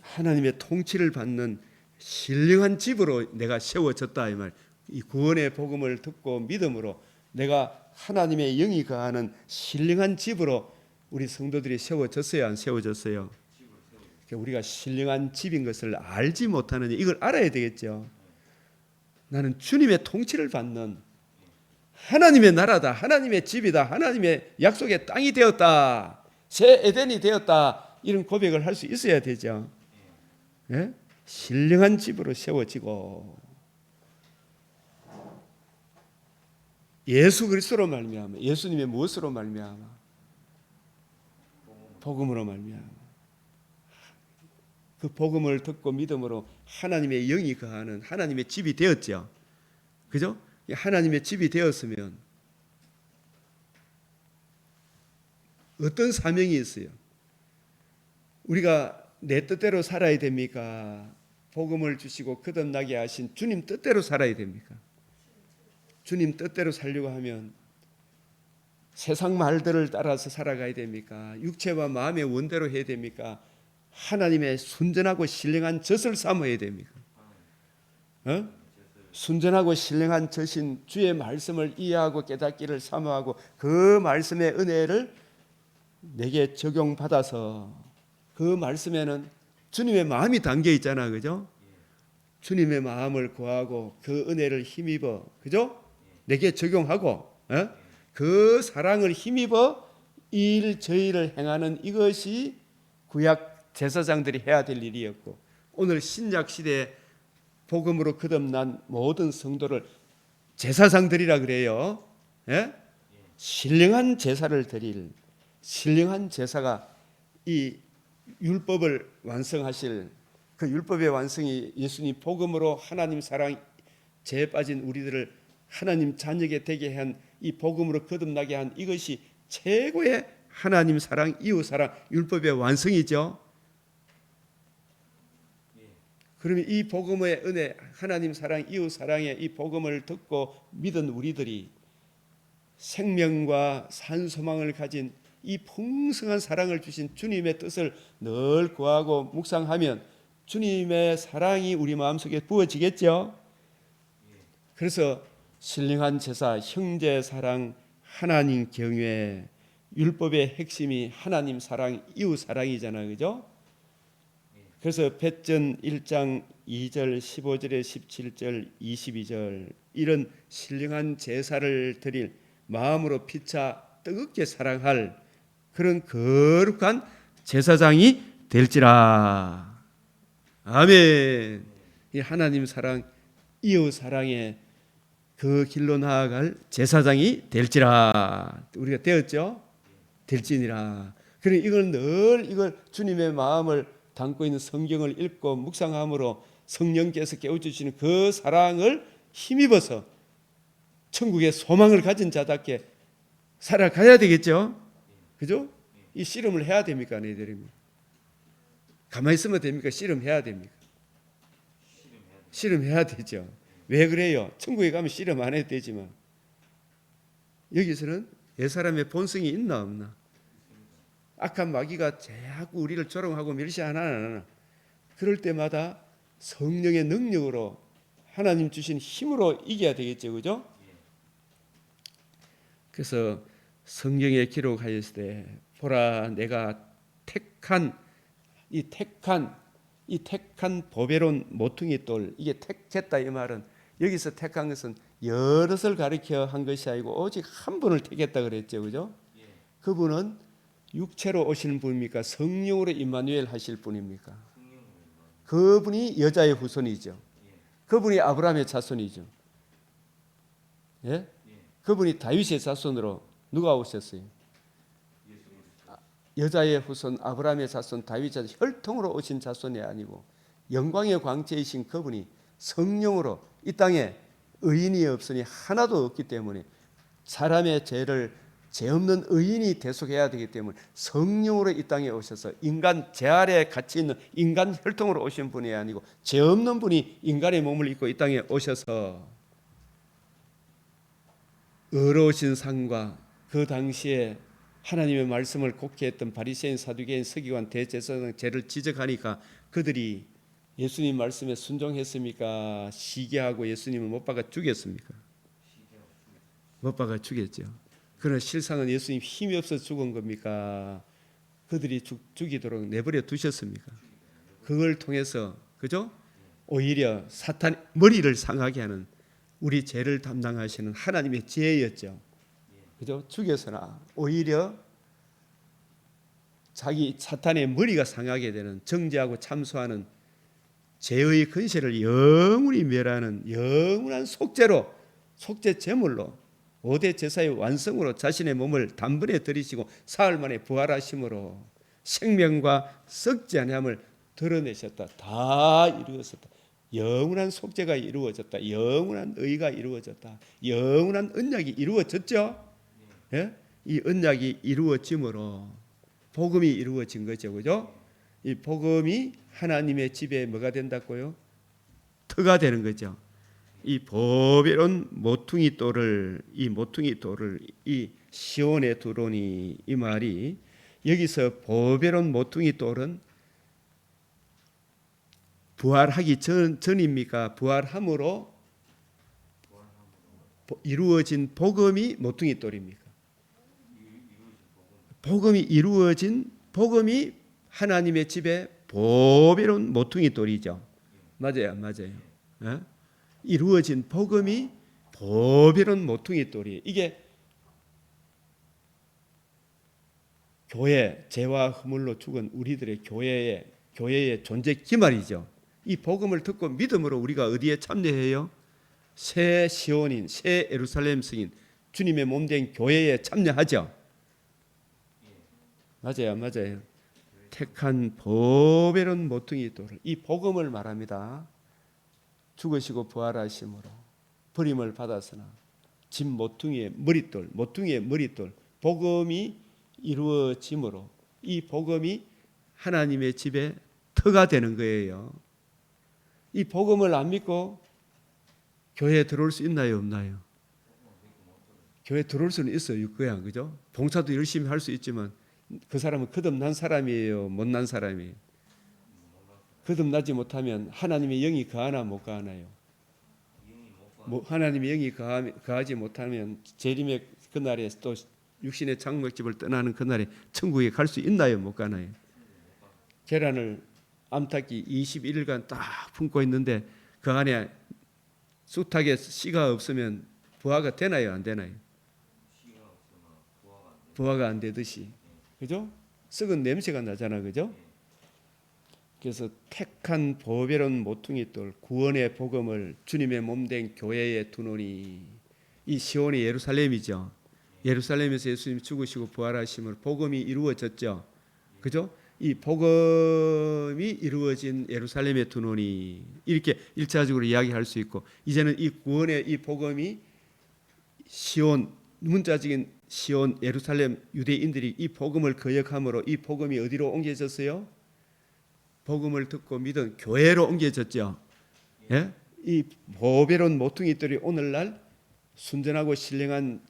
하나님의 통치를 받는 신령한 집으로 내가 세워졌다 이 말. 이 구원의 복음을 듣고 믿음으로 내가 하나님의 영이 거하는 신령한 집으로 우리 성도들이 세워졌어요, 안 세워졌어요? 우리가 신령한 집인 것을 알지 못하는 이걸 알아야 되겠죠. 나는 주님의 통치를 받는 하나님의 나라다, 하나님의 집이다, 하나님의 약속의 땅이 되었다, 새 에덴이 되었다 이런 고백을 할 수 있어야 되죠. 예? 신령한 집으로 세워지고 예수 그리스도로 말미암아 예수님의 무엇으로 말미암아 복음으로 말미암아 그 복음을 듣고 믿음으로 하나님의 영이 거하는 하나님의 집이 되었죠. 그죠? 하나님의 집이 되었으면 어떤 사명이 있어요? 우리가 내 뜻대로 살아야 됩니까? 복음을 주시고 거듭나게 하신 주님 뜻대로 살아야 됩니까? 주님 뜻대로 살려고 하면 세상 말들을 따라서 살아가야 됩니까? 육체와 마음의 원대로 해야 됩니까? 하나님의 순전하고 신령한 젖을 삼아야 됩니까? 순전하고 신령한 젖인 주의 말씀을 이해하고 깨닫기를 사모하고 그 말씀의 은혜를 내게 적용받아서 그 말씀에는 주님의 마음이 담겨 있잖아, 그죠? 주님의 마음을 구하고 그 은혜를 힘입어, 그죠? 내게 적용하고 그 사랑을 힘입어 일저일을 행하는 이것이 구약 제사장들이 해야 될 일이었고 오늘 신약 시대에 복음으로 거듭난 모든 성도를 제사장들이라 그래요. 예? 신령한 제사를 드릴 신령한 제사가 이 율법을 완성하실 그 율법의 완성이 예수님 복음으로 하나님 사랑 죄에 빠진 우리들을 하나님 자녀게 되게 한 이 복음으로 거듭나게 한 이것이 최고의 하나님 사랑, 이웃 사랑, 율법의 완성이죠. 그러면 이 복음의 은혜, 하나님 사랑, 이웃 사랑의 이 복음을 듣고 믿은 우리들이 생명과 산 소망을 가진 이 풍성한 사랑을 주신 주님의 뜻을 늘 구하고 묵상하면 주님의 사랑이 우리 마음속에 부어지겠죠. 그래서 신령한 제사, 형제 사랑, 하나님 경외, 율법의 핵심이 하나님 사랑, 이웃 사랑이잖아요. 그죠? 그래서 벳전 1장 2절, 15절에 17절, 22절 이런 신령한 제사를 드릴 마음으로 피차 뜨겁게 사랑할 그런 거룩한 제사장이 될지라. 아멘. 이 하나님 사랑, 이웃 사랑의 그 길로 나아갈 제사장이 될지라. 우리가 되었죠? 될지니라. 그래 이걸 늘 이걸 주님의 마음을 담고 있는 성경을 읽고 묵상함으로 성령께서 깨워주시는 그 사랑을 힘입어서 천국의 소망을 가진 자답게 살아가야 되겠죠? 그죠? 이 씨름을 해야 됩니까? 너희들이 가만히 있으면 됩니까? 씨름해야 됩니까? 씨름해야 되죠. 왜 그래요? 천국에 가면 씨름 안 해도 되지만 여기서는 옛사람의 본성이 있나 없나? 악한 마귀가 자꾸 우리를 조롱하고 멸시하나 안 하나? 그럴 때마다 성령의 능력으로 하나님 주신 힘으로 이겨야 되겠죠. 그죠? 그래서 성경에 기록하였을 때 보라 내가 택한 보배로운 모퉁이 돌, 이게 택했다 이 말은 여기서 택한 것은 여럿을 가리켜 한 것이 아니고 오직 한 분을 택했다 그랬죠. 그죠? 그분은 육체로 오시는 분입니까? 성령으로 임마누엘 하실 분입니까? 그분이 여자의 후손이죠. 그분이 아브라함의 자손이죠. 예? 그분이 다윗의 자손으로 누가 오셨어요? 여자의 후손 아브라함의 자손 다윗의 자손, 혈통으로 오신 자손이 아니고 영광의 광채이신 그분이 성령으로 이 땅에 의인이 없으니 하나도 없기 때문에 사람의 죄를 죄 없는 의인이 대속해야 되기 때문에 성령으로 이 땅에 오셔서 인간 죄 아래에 갇혀 있는 인간 혈통으로 오신 분이 아니고 죄 없는 분이 인간의 몸을 입고 이 땅에 오셔서 의로우신 상과 그 당시에 하나님의 말씀을 곡해했던 바리새인, 사두개인, 서기관, 대제사장 죄를 지적하니까 그들이 예수님 말씀에 순종했습니까? 시기하고 예수님을 못 박아 죽였습니까? 못 박아 죽였죠. 그러나 실상은 예수님 힘이 없어 죽은 겁니까? 그들이 죽이도록 내버려 두셨습니까? 그걸 통해서 그죠? 오히려 사탄 머리를 상하게 하는 우리 죄를 담당하시는 하나님의 지혜였죠. 그죠? 죽여서나 오히려 자기 사탄의 머리가 상하게 되는 정죄하고 참소하는 죄의 근세를 영원히 멸하는 영원한 속죄로 속죄 제물로 5대 제사의 완성으로 자신의 몸을 단번에 들이시고 사흘 만에 부활하심으로 생명과 썩지 아니함을 드러내셨다. 다 이루어졌다. 영원한 속죄가 이루어졌다. 영원한 의가 이루어졌다. 영원한 언약이 이루어졌죠. 예? 이 언약이 이루어짐으로 복음이 이루어진 거죠. 그죠? 이 복음이 하나님의 집에 뭐가 된다고요? 터가 되는 거죠. 이 보배로운 모퉁이 돌을 이 시온에 두르니 이 말이 여기서 보배로운 모퉁이 돌은 부활하기 전입니까? 부활함으로 이루어진 복음이 모퉁이 돌입니까? 복음이 이루어진 복음이 하나님의 집에 보배로운 모퉁이 돌이죠. 맞아요, 맞아요. 예? 이루어진 복음이 보배로운 모퉁이 돌이에요. 이게 교회 죄와 허물로 죽은 우리들의 교회의 존재 기말이죠. 이 복음을 듣고 믿음으로 우리가 어디에 참여해요? 새 시온인, 새 예루살렘 성인, 주님의 몸된 교회에 참여하죠. 맞아요, 맞아요. 택한 보배로운 모퉁이 돌을 이 복음을 말합니다. 죽으시고 부활하심으로 버림을 받았으나 진 모퉁이의 머릿돌, 복음이 이루어짐으로 이 복음이 하나님의 집에 터가 되는 거예요. 이 복음을 안 믿고 교회에 들어올 수 있나요, 없나요? 교회에 들어올 수는 있어요, 육교야, 그죠? 봉사도 열심히 할 수 있지만 그 사람은 거듭난 사람이에요, 못난 사람이에요? 거듭나지 못하면 하나님의 영이 거하나 못 거하나요? 하나님의 영이 거하지 못하면 재림의 그날에 또 육신의 장막집을 떠나는 그날에 천국에 갈 수 있나요, 못 가나요? 계란을 암탉이 21일간 딱 품고 있는데 그 안에 쑥탁에 씨가 없으면 부화가 되나요, 안 되나요? 부화가 안 되듯이, 그죠? 썩은 냄새가 나잖아, 그죠? 그래서 택한 보배로운 모퉁이 돌 구원의 복음을 주님의 몸된 교회에 두노니. 이 시온이 예루살렘이죠. 예루살렘에서 예수님 죽으시고 부활하심으로 복음이 이루어졌죠. 그죠? 이 복음이 이루어진 예루살렘에 두노니, 이렇게 일차적으로 이야기할 수 있고, 이제는 이 구원의 이 복음이 시온, 문자적인 시온 예루살렘 유대인들이 이 복음을 거역함으로 이 복음이 어디로 옮겨졌어요? 복음을 듣고 믿은 교회로 옮겨졌죠. 예? 이 보배로운 모퉁이들이 오늘날 순전하고 신령한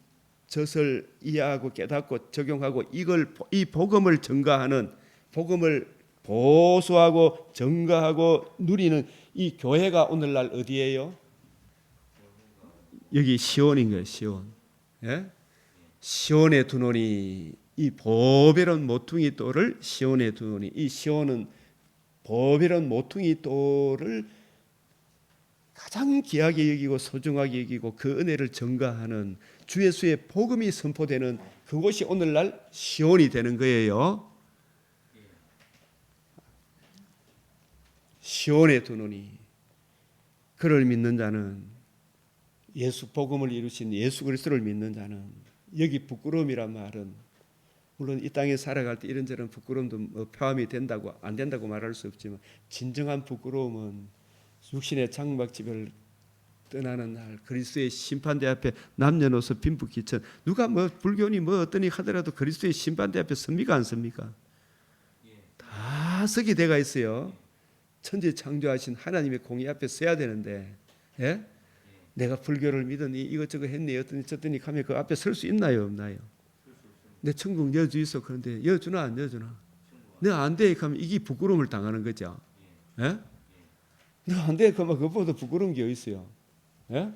젖을 이해하고 깨닫고 적용하고 이 복음을 증거하는, 복음을 보수하고 증거하고 누리는 이 교회가 오늘날 어디예요? 여기 시온인 거예요. 시온. 예? 시온에 두노니, 이 보배로운 모퉁이 돌을 시온에 두노니, 이 시온은 보배로운 모퉁이 돌을 가장 귀하게 여기고 소중하게 여기고 그 은혜를 증거하는 주 예수의 복음이 선포되는 그곳이 오늘날 시온이 되는 거예요. 시온에 두노니, 그를 믿는 자는, 예수 복음을 이루신 예수 그리스도를 믿는 자는, 여기 부끄러움이란 말은 물론 이 땅에 살아갈 때 이런저런 부끄러움도 포함이 된다고 안 된다고 말할 수 없지만, 진정한 부끄러움은 육신의 장막집을 떠나는 날 그리스도의 심판대 앞에 남녀노소 빈부귀천, 누가 뭐 불교니 뭐 어떠니 하더라도 그리스도의 심판대 앞에 섭니까 안 섭니까? 다 서게 돼가 있어요. 천지 창조하신 하나님의 공의 앞에 서야 되는데, 예? 내가 불교를 믿으니 이것저것 했니 어떠니 저떠니 하면 그 앞에 설 수 있나요 없나요? 내 천국 여주있어. 그런데 여주나 안 여주나? 내가 안 돼 하면 이게 부끄러움을 당하는 거죠. 예? 내가 안 돼 그러면 그것보다 부끄러운 게 어디 있어요? 예?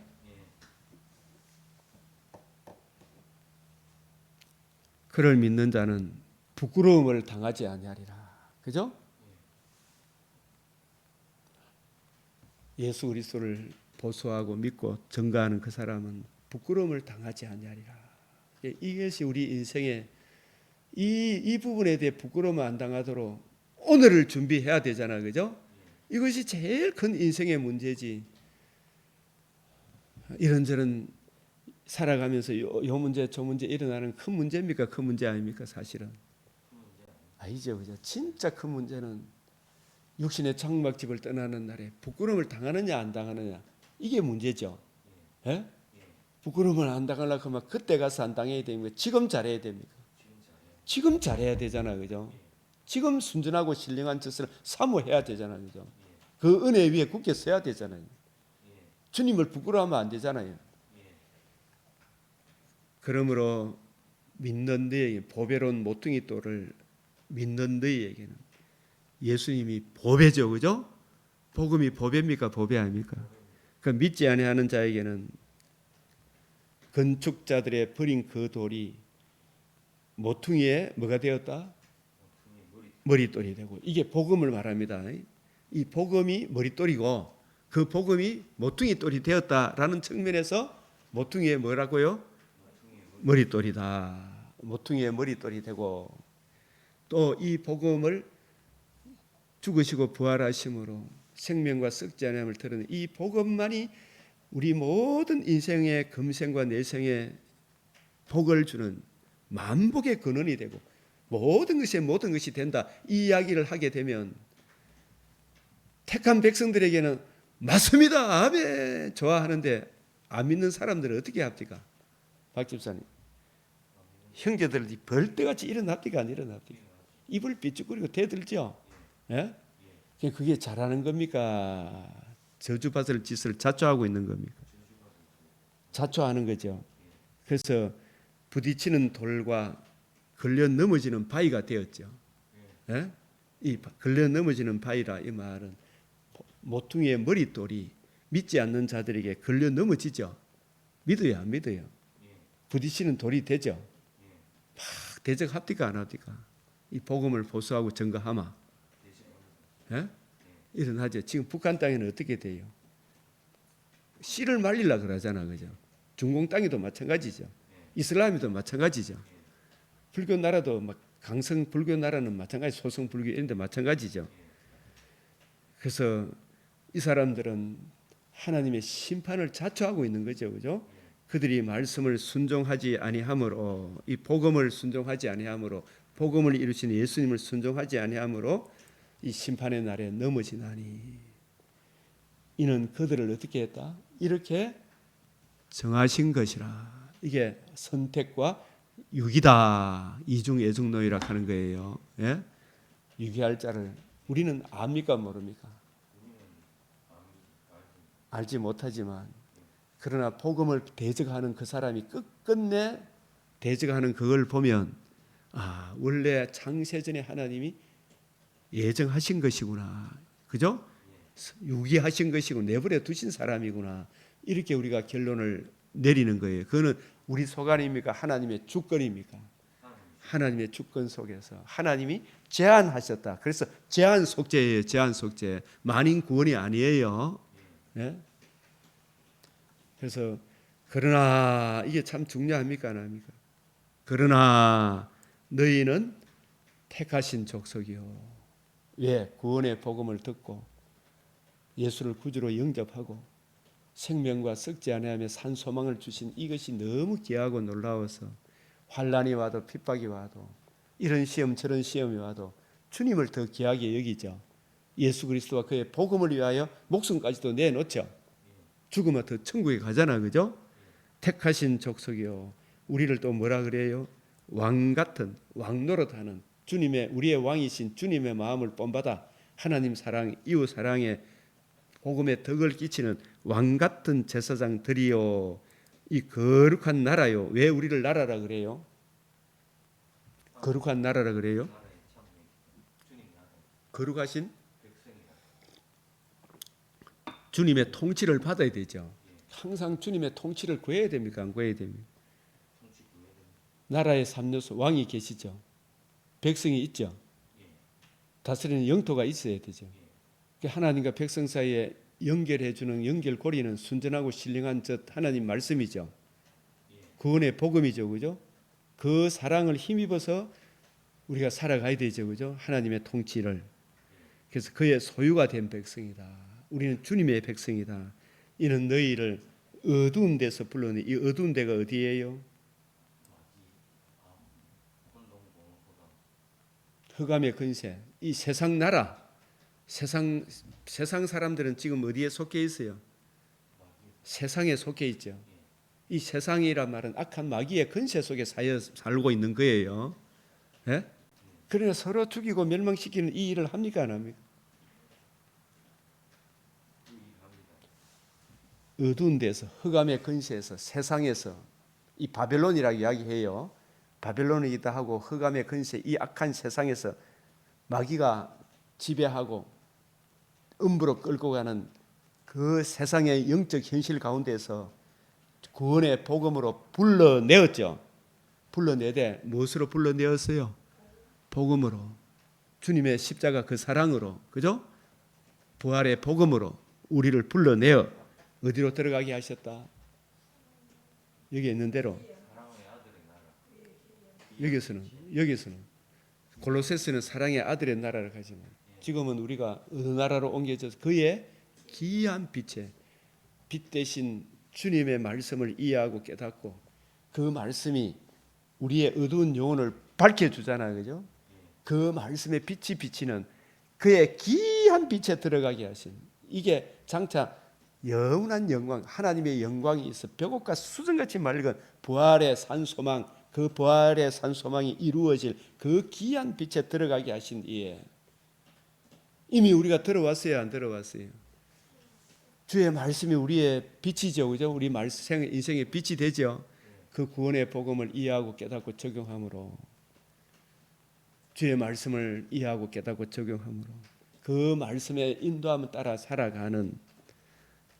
그를 믿는 자는 부끄러움을 당하지 아니하리라. 그죠? 예수 그리스도를 보수하고 믿고 증거하는 그 사람은 부끄러움을 당하지 아니하리라. 이것이 우리 인생의 이 부분에 대해 부끄러움 안 당하도록 오늘을 준비해야 되잖아, 그죠? 이것이 제일 큰 인생의 문제지. 이런저런 살아가면서 요 문제 저 문제 일어나는 큰 문제입니까? 큰 문제 아닙니까? 사실은 아니죠, 그죠? 진짜 큰 문제는 육신의 장막집을 떠나는 날에 부끄러움을 당하느냐 안 당하느냐, 이게 문제죠. 예? 부끄러움을 안 당하려고 하면 그때 가서 안 당해야 됩니까? 지금 잘해야 됩니까? 지금 잘해야 되잖아, 그죠? 지금 순전하고 신령한 짓을 사모해야 되잖아요, 그죠? 그 은혜 위에 굳게 서야 되잖아요. 주님을 부끄러워하면 안 되잖아요. 그러므로 믿는 너에게, 보배로운 모퉁이 돌을 믿는 너에게는 예수님이 보배죠, 그죠? 복음이 보배입니까? 보배 아닙니까? 그 믿지 아니하는 자에게는 건축자들의 버린 그 돌이 모퉁이에 뭐가 되었다? 머릿돌이 되고, 이게 복음을 말합니다. 이 복음이 머릿돌이고 그 복음이 모퉁이돌이 되었다라는 측면에서 모퉁이에 뭐라고요? 머릿돌이다. 모퉁이에 머릿돌이 되고, 또 이 복음을 죽으시고 부활하심으로 생명과 썩지 않음을 드러낸 이 복음만이 우리 모든 인생의 금생과 내생의 복을 주는 만복의 근원이 되고 모든 것이 된다, 이 이야기를 하게 되면 택한 백성들에게는 맞습니다, 아멘, 좋아하는데 안 믿는 사람들은 어떻게 합니까? 박 집사님, 형제들이 벌떼같이 일어납니까 안 일어납니까? 입을 삐죽거리고 대들죠. 예? 그게 잘하는 겁니까? 저주받을 짓을 자초하고 있는 겁니까? 자초하는 거죠. 그래서 부딪히는 돌과 걸려 넘어지는 바위가 되었죠. 예? 이 걸려 넘어지는 바위라, 이 말은 모퉁이의 머릿돌이 믿지 않는 자들에게 걸려 넘어지죠. 믿어요 안 믿어요? 부딪히는 돌이 되죠. 막 대적합니까 안 합니까? 이 복음을 보수하고 증거하마. 예? 일어나죠. 지금 북한 땅에는 어떻게 돼요? 씨를 말리려 그러잖아, 그죠? 중공 땅에도 마찬가지죠. 이슬람에도 마찬가지죠. 불교 나라도 막 강성 불교 나라는 마찬가지, 소성 불교 이런 데 마찬가지죠. 그래서 이 사람들은 하나님의 심판을 자초하고 있는 거죠. 그죠? 그들이 말씀을 순종하지 아니함으로, 이 복음을 순종하지 아니함으로, 복음을 이루신 예수님을 순종하지 아니함으로 이 심판의 날에 넘어지나니 이는 그들을 어떻게 했다? 이렇게 정하신 것이라. 이게 선택과 유기다. 이중 애중노이라 하는 거예요. 예? 유기할 자를 우리는 압니까 모릅니까? 알지 못하지만 그러나 복음을 대적하는 그 사람이 끝끝내 대적하는 그걸 보면 원래 창세전에 하나님이 예정하신 것이구나. 그죠? 유기하신 것이고 내버려 두신 사람이구나. 이렇게 우리가 결론을 내리는 거예요. 그거는 우리 소관입니까? 하나님의 주권입니까? 하나님의 주권 속에서 하나님이 제한하셨다. 그래서 제한 속죄예요. 제한 속죄. 만인 구원이 아니에요. 네? 그래서 그러나 이게 참 중요합니까? 안 합니까? 그러나 너희는 택하신 족속이요. 왜? 구원의 복음을 듣고 예수를 구주로 영접하고 생명과 썩지 아니하며 산 소망을 주신 이것이 너무 귀하고 놀라워서 환난이 와도 핍박이 와도 이런 시험 저런 시험이 와도 주님을 더 귀하게 여기죠. 예수 그리스도와 그의 복음을 위하여 목숨까지도 내놓죠. 죽으면 더 천국에 가잖아. 그죠? 택하신 족속이요. 우리를 또 뭐라 그래요? 왕 같은 왕 노릇하는 주님의 우리의 왕이신 주님의 마음을 본받아 하나님 사랑 이웃 사랑에 복음의 덕을 끼치는 왕 같은 제사장들이요. 이 거룩한 나라요. 왜 우리를 나라라 그래요? 거룩한 나라라 그래요? 거룩하신 주님의 통치를 받아야 되죠. 항상 주님의 통치를 구해야 됩니까? 안 구해야 됩니까? 나라의 3요소 왕이 계시죠. 백성이 있죠. 다스리는 영토가 있어야 되죠. 하나님과 백성 사이에 연결해주는 연결고리는 순전하고 신령한 저 하나님 말씀이죠. 구원의 복음이죠. 그죠? 그 사랑을 힘입어서 우리가 살아가야 되죠. 그죠? 하나님의 통치를. 그래서 그의 소유가 된 백성이다. 우리는 주님의 백성이다. 이는 너희를 어두운 데서 불러내. 이 어두운 데가 어디예요? 흑암의 근세. 이 세상 나라. 세상 사람들은 지금 어디에 속해 있어요? 세상에 속해 있죠. 이 세상이란 말은 악한 마귀의 근세 속에 살고 있는 거예요. 예? 그러나 서로 죽이고 멸망시키는 이 일을 합니까? 안 합니까? 어두운 데서 흑암의 근세에서 세상에서 이 바벨론이라고 이야기해요. 바벨론이기도 하고 흑암의 근세 이 악한 세상에서 마귀가 지배하고 음부로 끌고 가는 그 세상의 영적 현실 가운데서 구원의 복음으로 불러내었죠. 불러내되 무엇으로 불러내었어요? 복음으로. 주님의 십자가 그 사랑으로. 그죠? 부활의 복음으로 우리를 불러내어 어디로 들어가게 하셨다? 여기 있는 대로. 여기서는 골로새서는 사랑의 아들의 나라를 가지만 지금은 우리가 어느 나라로 옮겨져서 그의 기이한 빛에 빛 대신 주님의 말씀을 이해하고 깨닫고 그 말씀이 우리의 어두운 영혼을 밝혀주잖아요. 그죠? 그 말씀의 빛이 비치는 그의 기이한 빛에 들어가게 하신 이게 장차 영원한 영광 하나님의 영광이 있어 벽옥과 수정같이 맑은 부활의 산소망 그 부활의 산소망이 이루어질 그 기이한 빛에 들어가게 하신 이에 이미 우리가 들어왔어요? 안 들어왔어요? 주의 말씀이 우리의 빛이죠. 그죠? 우리 인생의 빛이 되죠. 그 구원의 복음을 이해하고 깨닫고 적용함으로 주의 말씀을 이해하고 깨닫고 적용함으로 그 말씀의 인도함을 따라 살아가는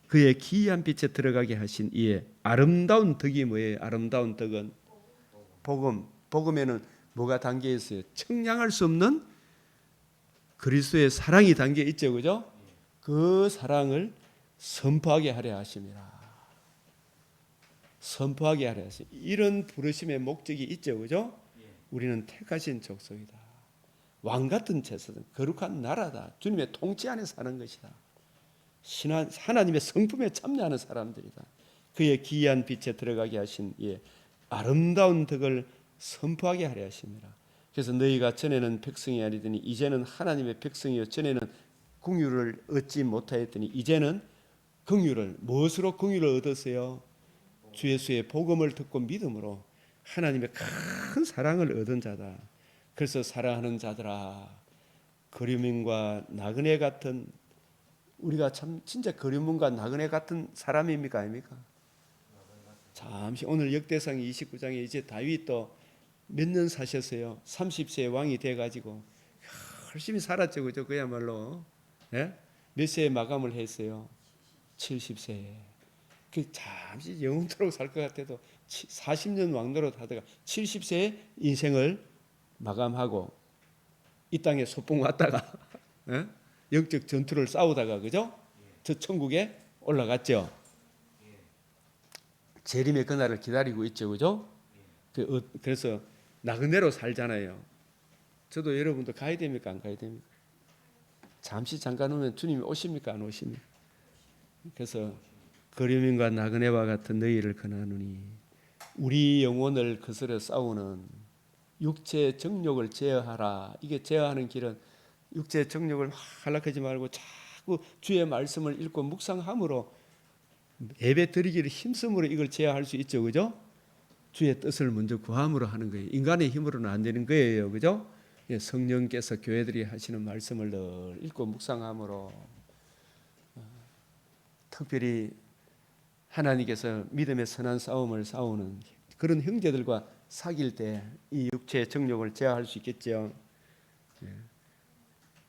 그의 기이한 빛에 들어가게 하신 이에 아름다운 덕이 뭐예요? 아름다운 덕은 복음. 복음에는 뭐가 담겨 있어요? 청량할 수 없는 그리스도의 사랑이 담겨 있죠. 그죠? 그 사랑을 선포하게 하려 하심이라. 선포하게 하려 하심. 이런 부르심의 목적이 있죠. 그죠? 우리는 택하신 족속이다. 왕 같은 제사장, 거룩한 나라다. 주님의 통치 안에 사는 것이다. 하나님의 성품에 참여하는 사람들이다. 그의 기이한 빛에 들어가게 하신 아름다운 덕을 선포하게 하려 하십니다. 그래서 너희가 전에는 백성이 아니더니 이제는 하나님의 백성이요 전에는 긍휼을 얻지 못하였더니 이제는 긍휼을 무엇으로 긍휼을 얻었어요? 주 예수의 복음을 듣고 믿음으로 하나님의 큰 사랑을 얻은 자다. 그래서 사랑하는 자들아, 그리움과 나그네 같은, 우리가 참 진짜 그리움과 나그네 같은 사람입니까 아닙니까? 잠시 오늘 역대상 29장에 이제 다윗도 몇 년 사셨어요? 30세에 왕이 돼가지고 열심히 살았죠, 그죠? 그야말로 몇 세에 마감을 했어요? 70세에. 그 잠시 영원토록 살 것 같아도 40년 왕노릇 하다가 70세에 인생을 마감하고 이 땅에 소풍 왔다가 영적 전투를 싸우다가 그죠? 저 천국에 올라갔죠. 재림의 그날을 기다리고 있죠, 그죠? 그래서 나그네로 살잖아요. 저도 여러분도 가야 됩니까 안 가야 됩니까? 잠시 잠깐 오면 주님이 오십니까 안 오십니까? 그래서 그리움과 나그네와 같은 너희를 권하노니 우리 영혼을 거스려 싸우는 육체의 정욕을 제어하라. 이게 제어하는 길은 육체의 정욕을 하락하지 말고 자꾸 주의 말씀을 읽고 묵상함으로 예배 드리기를 힘쓰므로 이걸 제어할 수 있죠, 그죠? 주의 뜻을 먼저 구함으로 하는 거예요. 인간의 힘으로는 안 되는 거예요, 그죠? 성령께서 교회들이 하시는 말씀을 늘 읽고 묵상함으로 특별히 하나님께서 믿음의 선한 싸움을 싸우는 그런 형제들과 사귈 때 이 육체의 정욕을 제어할 수 있겠죠.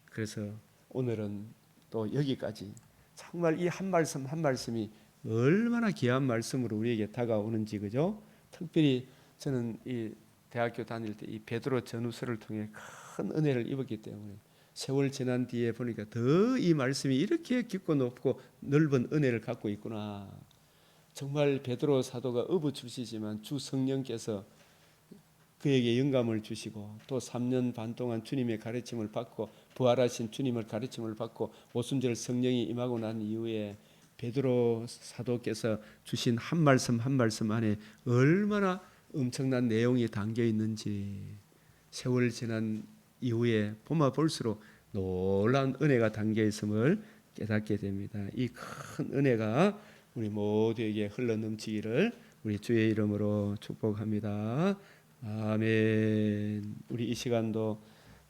그래서 오늘은 또 여기까지 정말 이 한 말씀 한 말씀이 얼마나 귀한 말씀으로 우리에게 다가오는지, 그죠? 특별히 저는 이 대학교 다닐 때 이 베드로 전후서를 통해 큰 은혜를 입었기 때문에 세월 지난 뒤에 보니까 더 이 말씀이 이렇게 깊고 높고 넓은 은혜를 갖고 있구나. 정말 베드로 사도가 어부 출시지만 주 성령께서 그에게 영감을 주시고 또 3년 반 동안 주님의 가르침을 받고 부활하신 주님을 가르침을 받고 오순절 성령이 임하고 난 이후에 베드로 사도께서 주신 한 말씀 한 말씀 안에 얼마나 엄청난 내용이 담겨 있는지 세월 지난 이후에 보면 볼수록 놀라운 은혜가 담겨 있음을 깨닫게 됩니다. 이 큰 은혜가 우리 모두에게 흘러넘치기를 우리 주의 이름으로 축복합니다. 아멘. 우리 이 시간도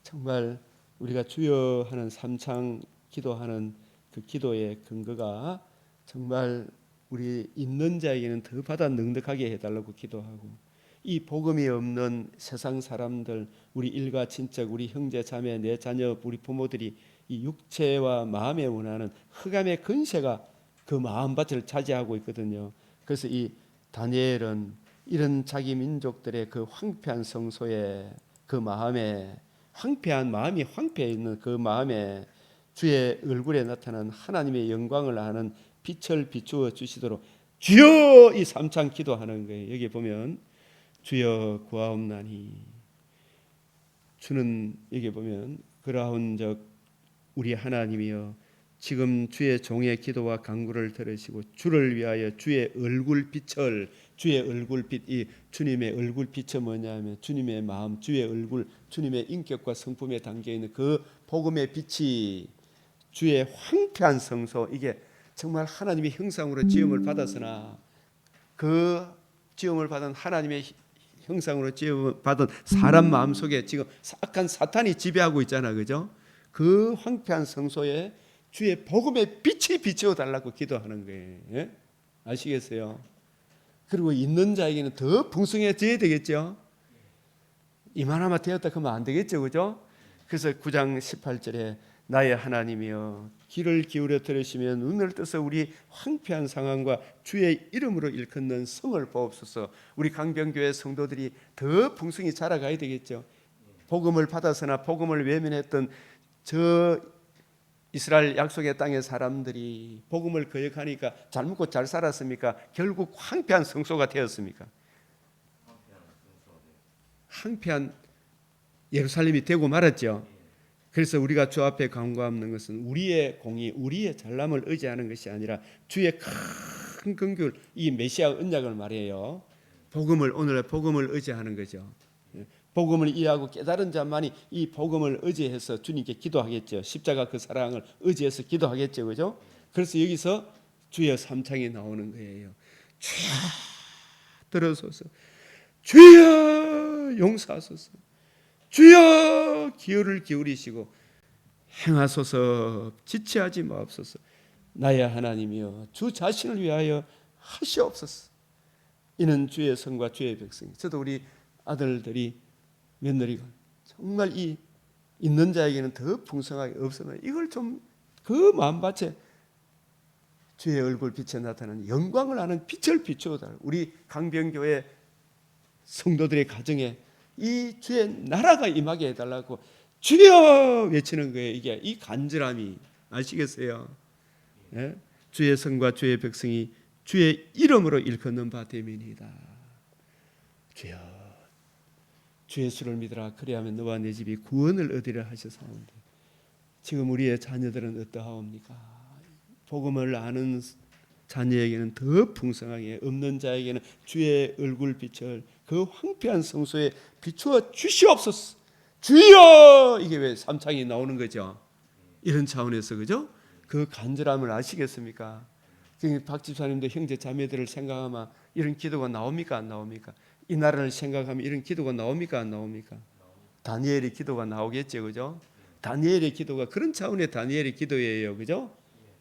정말 우리가 주여 하는 삼창 기도하는 그 기도의 근거가 정말 우리 있는 자에게는 더 받아 넉넉하게 해달라고 기도하고 이 복음이 없는 세상 사람들, 우리 일가 친척, 우리 형제 자매, 내 자녀, 우리 부모들이 이 육체와 마음에 원하는 흑암의 근세가 그 마음밭을 차지하고 있거든요. 그래서 이 다니엘은 이런 자기 민족들의 그 황폐한 성소에 그 마음에 황폐한 마음이 황폐해 있는 그 마음에 주의 얼굴에 나타난 하나님의 영광을 아는 빛을 비추어 주시도록 주여 이 삼창 기도하는 거예요. 여기 보면 주여 구하옵나니 주는 여기 보면 그러한즉 우리 하나님이여 지금 주의 종의 기도와 간구를 들으시고 주를 위하여 주의 얼굴빛을 주의 얼굴빛 이 주님의 얼굴빛은 뭐냐면 주님의 마음 주의 얼굴 주님의 인격과 성품에 담겨 있는 그 복음의 빛이 주의 황폐한 성소 이게 정말 하나님의 형상으로 지음을 받았으나 그 지음을 받은 하나님의 형상으로 지음을 받은 사람 마음 속에 지금 악한 사탄이 지배하고 있잖아, 그죠? 그 황폐한 성소에 주의 복음의 빛이 비추어 달라고 기도하는 거예요. 예? 아시겠어요? 그리고 있는 자에게는 더 풍성해져야 되겠죠. 이만하면 되었다 그러면 안 되겠죠, 그죠? 그래서 9장 18절에 나의 하나님이여 귀를 기울여 들으시며 눈을 떠서 우리 황폐한 상황과 주의 이름으로 일컫는 성을 보옵소서. 우리 강병교회 성도들이 더 풍성히 자라가야 되겠죠. 복음을 받아서나 복음을 외면했던 저 이스라엘 약속의 땅의 사람들이 복음을 거역하니까 잘 먹고 잘 살았습니까? 결국 황폐한 성소가 되었습니까? 황폐한 예루살렘이 되고 말았죠. 그래서 우리가 주 앞에 간구하는 것은 우리의 공의, 우리의 잘남을 의지하는 것이 아니라 주의 큰 긍휼, 이 메시아 언약을 말해요. 오늘의 복음을 의지하는 거죠. 복음을 이해하고 깨달은 자만이 이 복음을 의지해서 주님께 기도하겠죠. 십자가 그 사랑을 의지해서 기도하겠죠, 그죠? 그래서 여기서 주여 삼창이 나오는 거예요. 주여 들어서서, 주여 용서하소서, 주여 기울을 기울이시고 행하소서, 지체하지 마옵소서. 나의 하나님이여 주 자신을 위하여 하시옵소서. 이는 주의 성과 주의 백성. 저도 우리 아들들이 며느리가 정말 이 있는 자에게는 더 풍성하게 없으면 이걸 좀 그 마음밭에 주의 얼굴 빛에 나타나는 영광을 아는 빛을 비추어달라. 우리 강변교회 성도들의 가정에 이 주의 나라가 임하게 해달라고 주여 외치는 거예요. 이게 이 간절함이 아시겠어요? 예? 주의 성과 주의 백성이 주의 이름으로 일컫는 바 되민이다. 주여 주 예수를 믿으라. 그리하면 너와 내 집이 구원을 얻으리라 하셨사온데 지금 우리의 자녀들은 어떠하옵니까? 복음을 아는 자녀에게는 더 풍성하게, 없는 자에게는 주의 얼굴 빛을 그 황폐한 성소에 비추어 주시옵소서. 주여! 이게 왜 삼창이 나오는 거죠? 이런 차원에서, 그죠? 그 간절함을 아시겠습니까? 박 집사님도 형제 자매들을 생각하면 이런 기도가 나옵니까? 안 나옵니까? 이 나라를 생각하면 이런 기도가 나옵니까? 안 나옵니까? 다니엘의 기도가 나오겠죠, 그죠? 다니엘의 기도가 그런 차원의 다니엘의 기도예요, 그죠?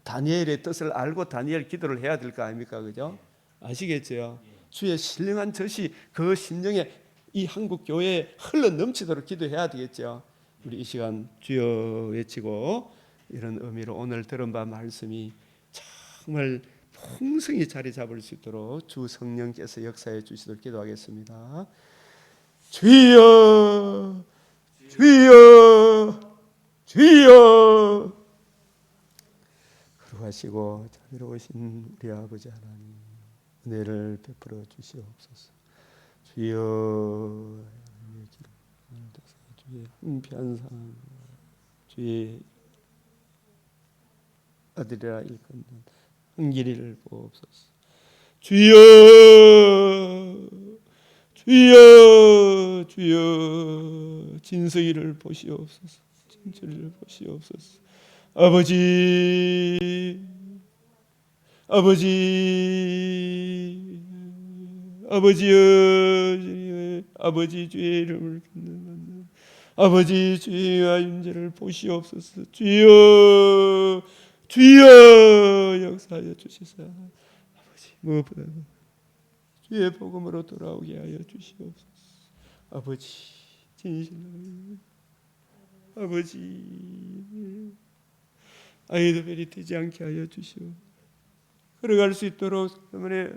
다니엘의 뜻을 알고 다니엘 기도를 해야 될 거 아닙니까, 그죠? 아시겠죠? 주의 신령한 젖이 그 심령에 이 한국 교회에 흘러 넘치도록 기도해야 되겠죠. 우리 이 시간 주여 외치고 이런 의미로 오늘 들은 바 말씀이 정말 풍성히 자리 잡을 수 있도록 주 성령께서 역사해 주시도록 기도하겠습니다. 주여, 주여, 주여. 거룩하시고 자비로우신 우리 아버지 하나님, 은혜를 베풀어 주시옵소서. 주여, 주의 황폐한 삶, 주의 아들이라 일컫는 한길이를 보옵소서. 주여, 주여, 주여, 진석이를 보시옵소서. 진철이를 보시옵소서. 아버지, 아버지, 아버지여, 아버지 주의 이름을 듣는 아버지 주의 윤재를 보시옵소서. 주여, 주여 역사하여 주시사 아버지 무엇보다도 주의 복음으로 돌아오게 하여 주시옵소서. 아버지 진실로 아버지 아이도벨이 되지 않게 하여 주시오. 걸어갈 수 있도록 때문에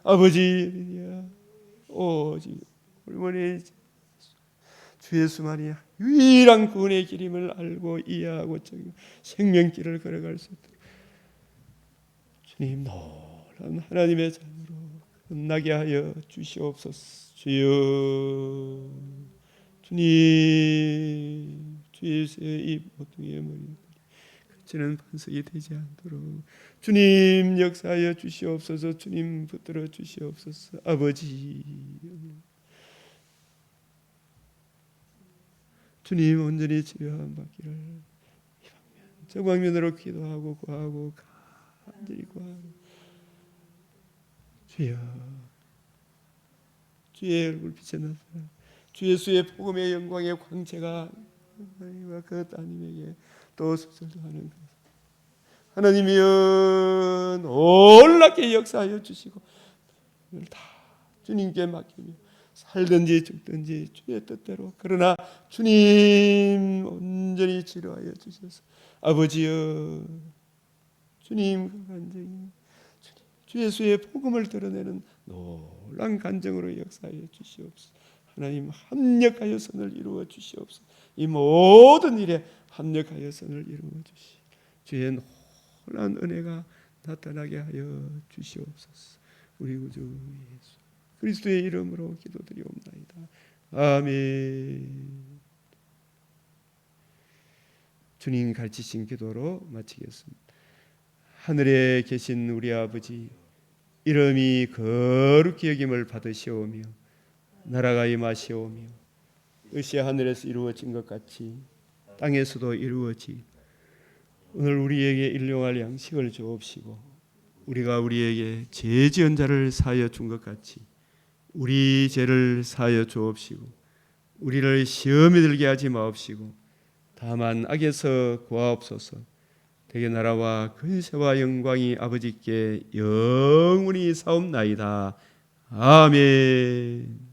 아버지 오직 올머니 주 예수만이 유일한 구원의 길임을 알고 이해하고 생명길을 걸어갈 수 있도록 주님 놀라운 하나님의 자녀로 끝나게 하여 주시옵소서. 주여, 주님, 주 예수의 이 모퉁이의 머리 그치는 반석이 되지 않도록 주님 역사하여 주시옵소서. 주님 붙들어 주시옵소서. 아버지, 주님 온전히 치료함 받기를 저 방면으로 기도하고 구하고 간절히 구하고 주여, 주의 얼굴 빛에 나타나 주 예수의 복음의 영광의 광채가 하나님과 그 따님에게 또 솟아나는 것 하나님이여 놀랍게 역사하여 주시고 다 주님께 맡기며 살든지 죽든지 주의 뜻대로 그러나 주님 온전히 치료하여 주셔서 아버지여 주님 그 간증이 주 예수의 복음을 드러내는 놀란 간증으로 역사하여 주시옵소서. 하나님 합력하여 선을 이루어 주시옵소서. 이 모든 일에 합력하여 선을 이루어 주시 주의 놀란 은혜가 나타나게 하여 주시옵소서. 우리 구주 예수 그리스도의 이름으로 기도드리옵나이다. 아멘. 주님 가르치신 기도로 마치겠습니다. 하늘에 계신 우리 아버지, 이름이 거룩히 여김을 받으시오며 나라가 임하시오며 뜻이 하늘에서 이루어진 것 같이 땅에서도 이루어지. 오늘 우리에게 일용할 양식을 주옵시고 우리가 우리에게 죄 지은 자를 사하여 준 것 같이 우리 죄를 사하여 주옵시고 우리를 시험에 들게 하지 마옵시고 다만 악에서 구하옵소서. 대개 나라와 근세와 영광이 아버지께 영원히 사옵나이다. 아멘.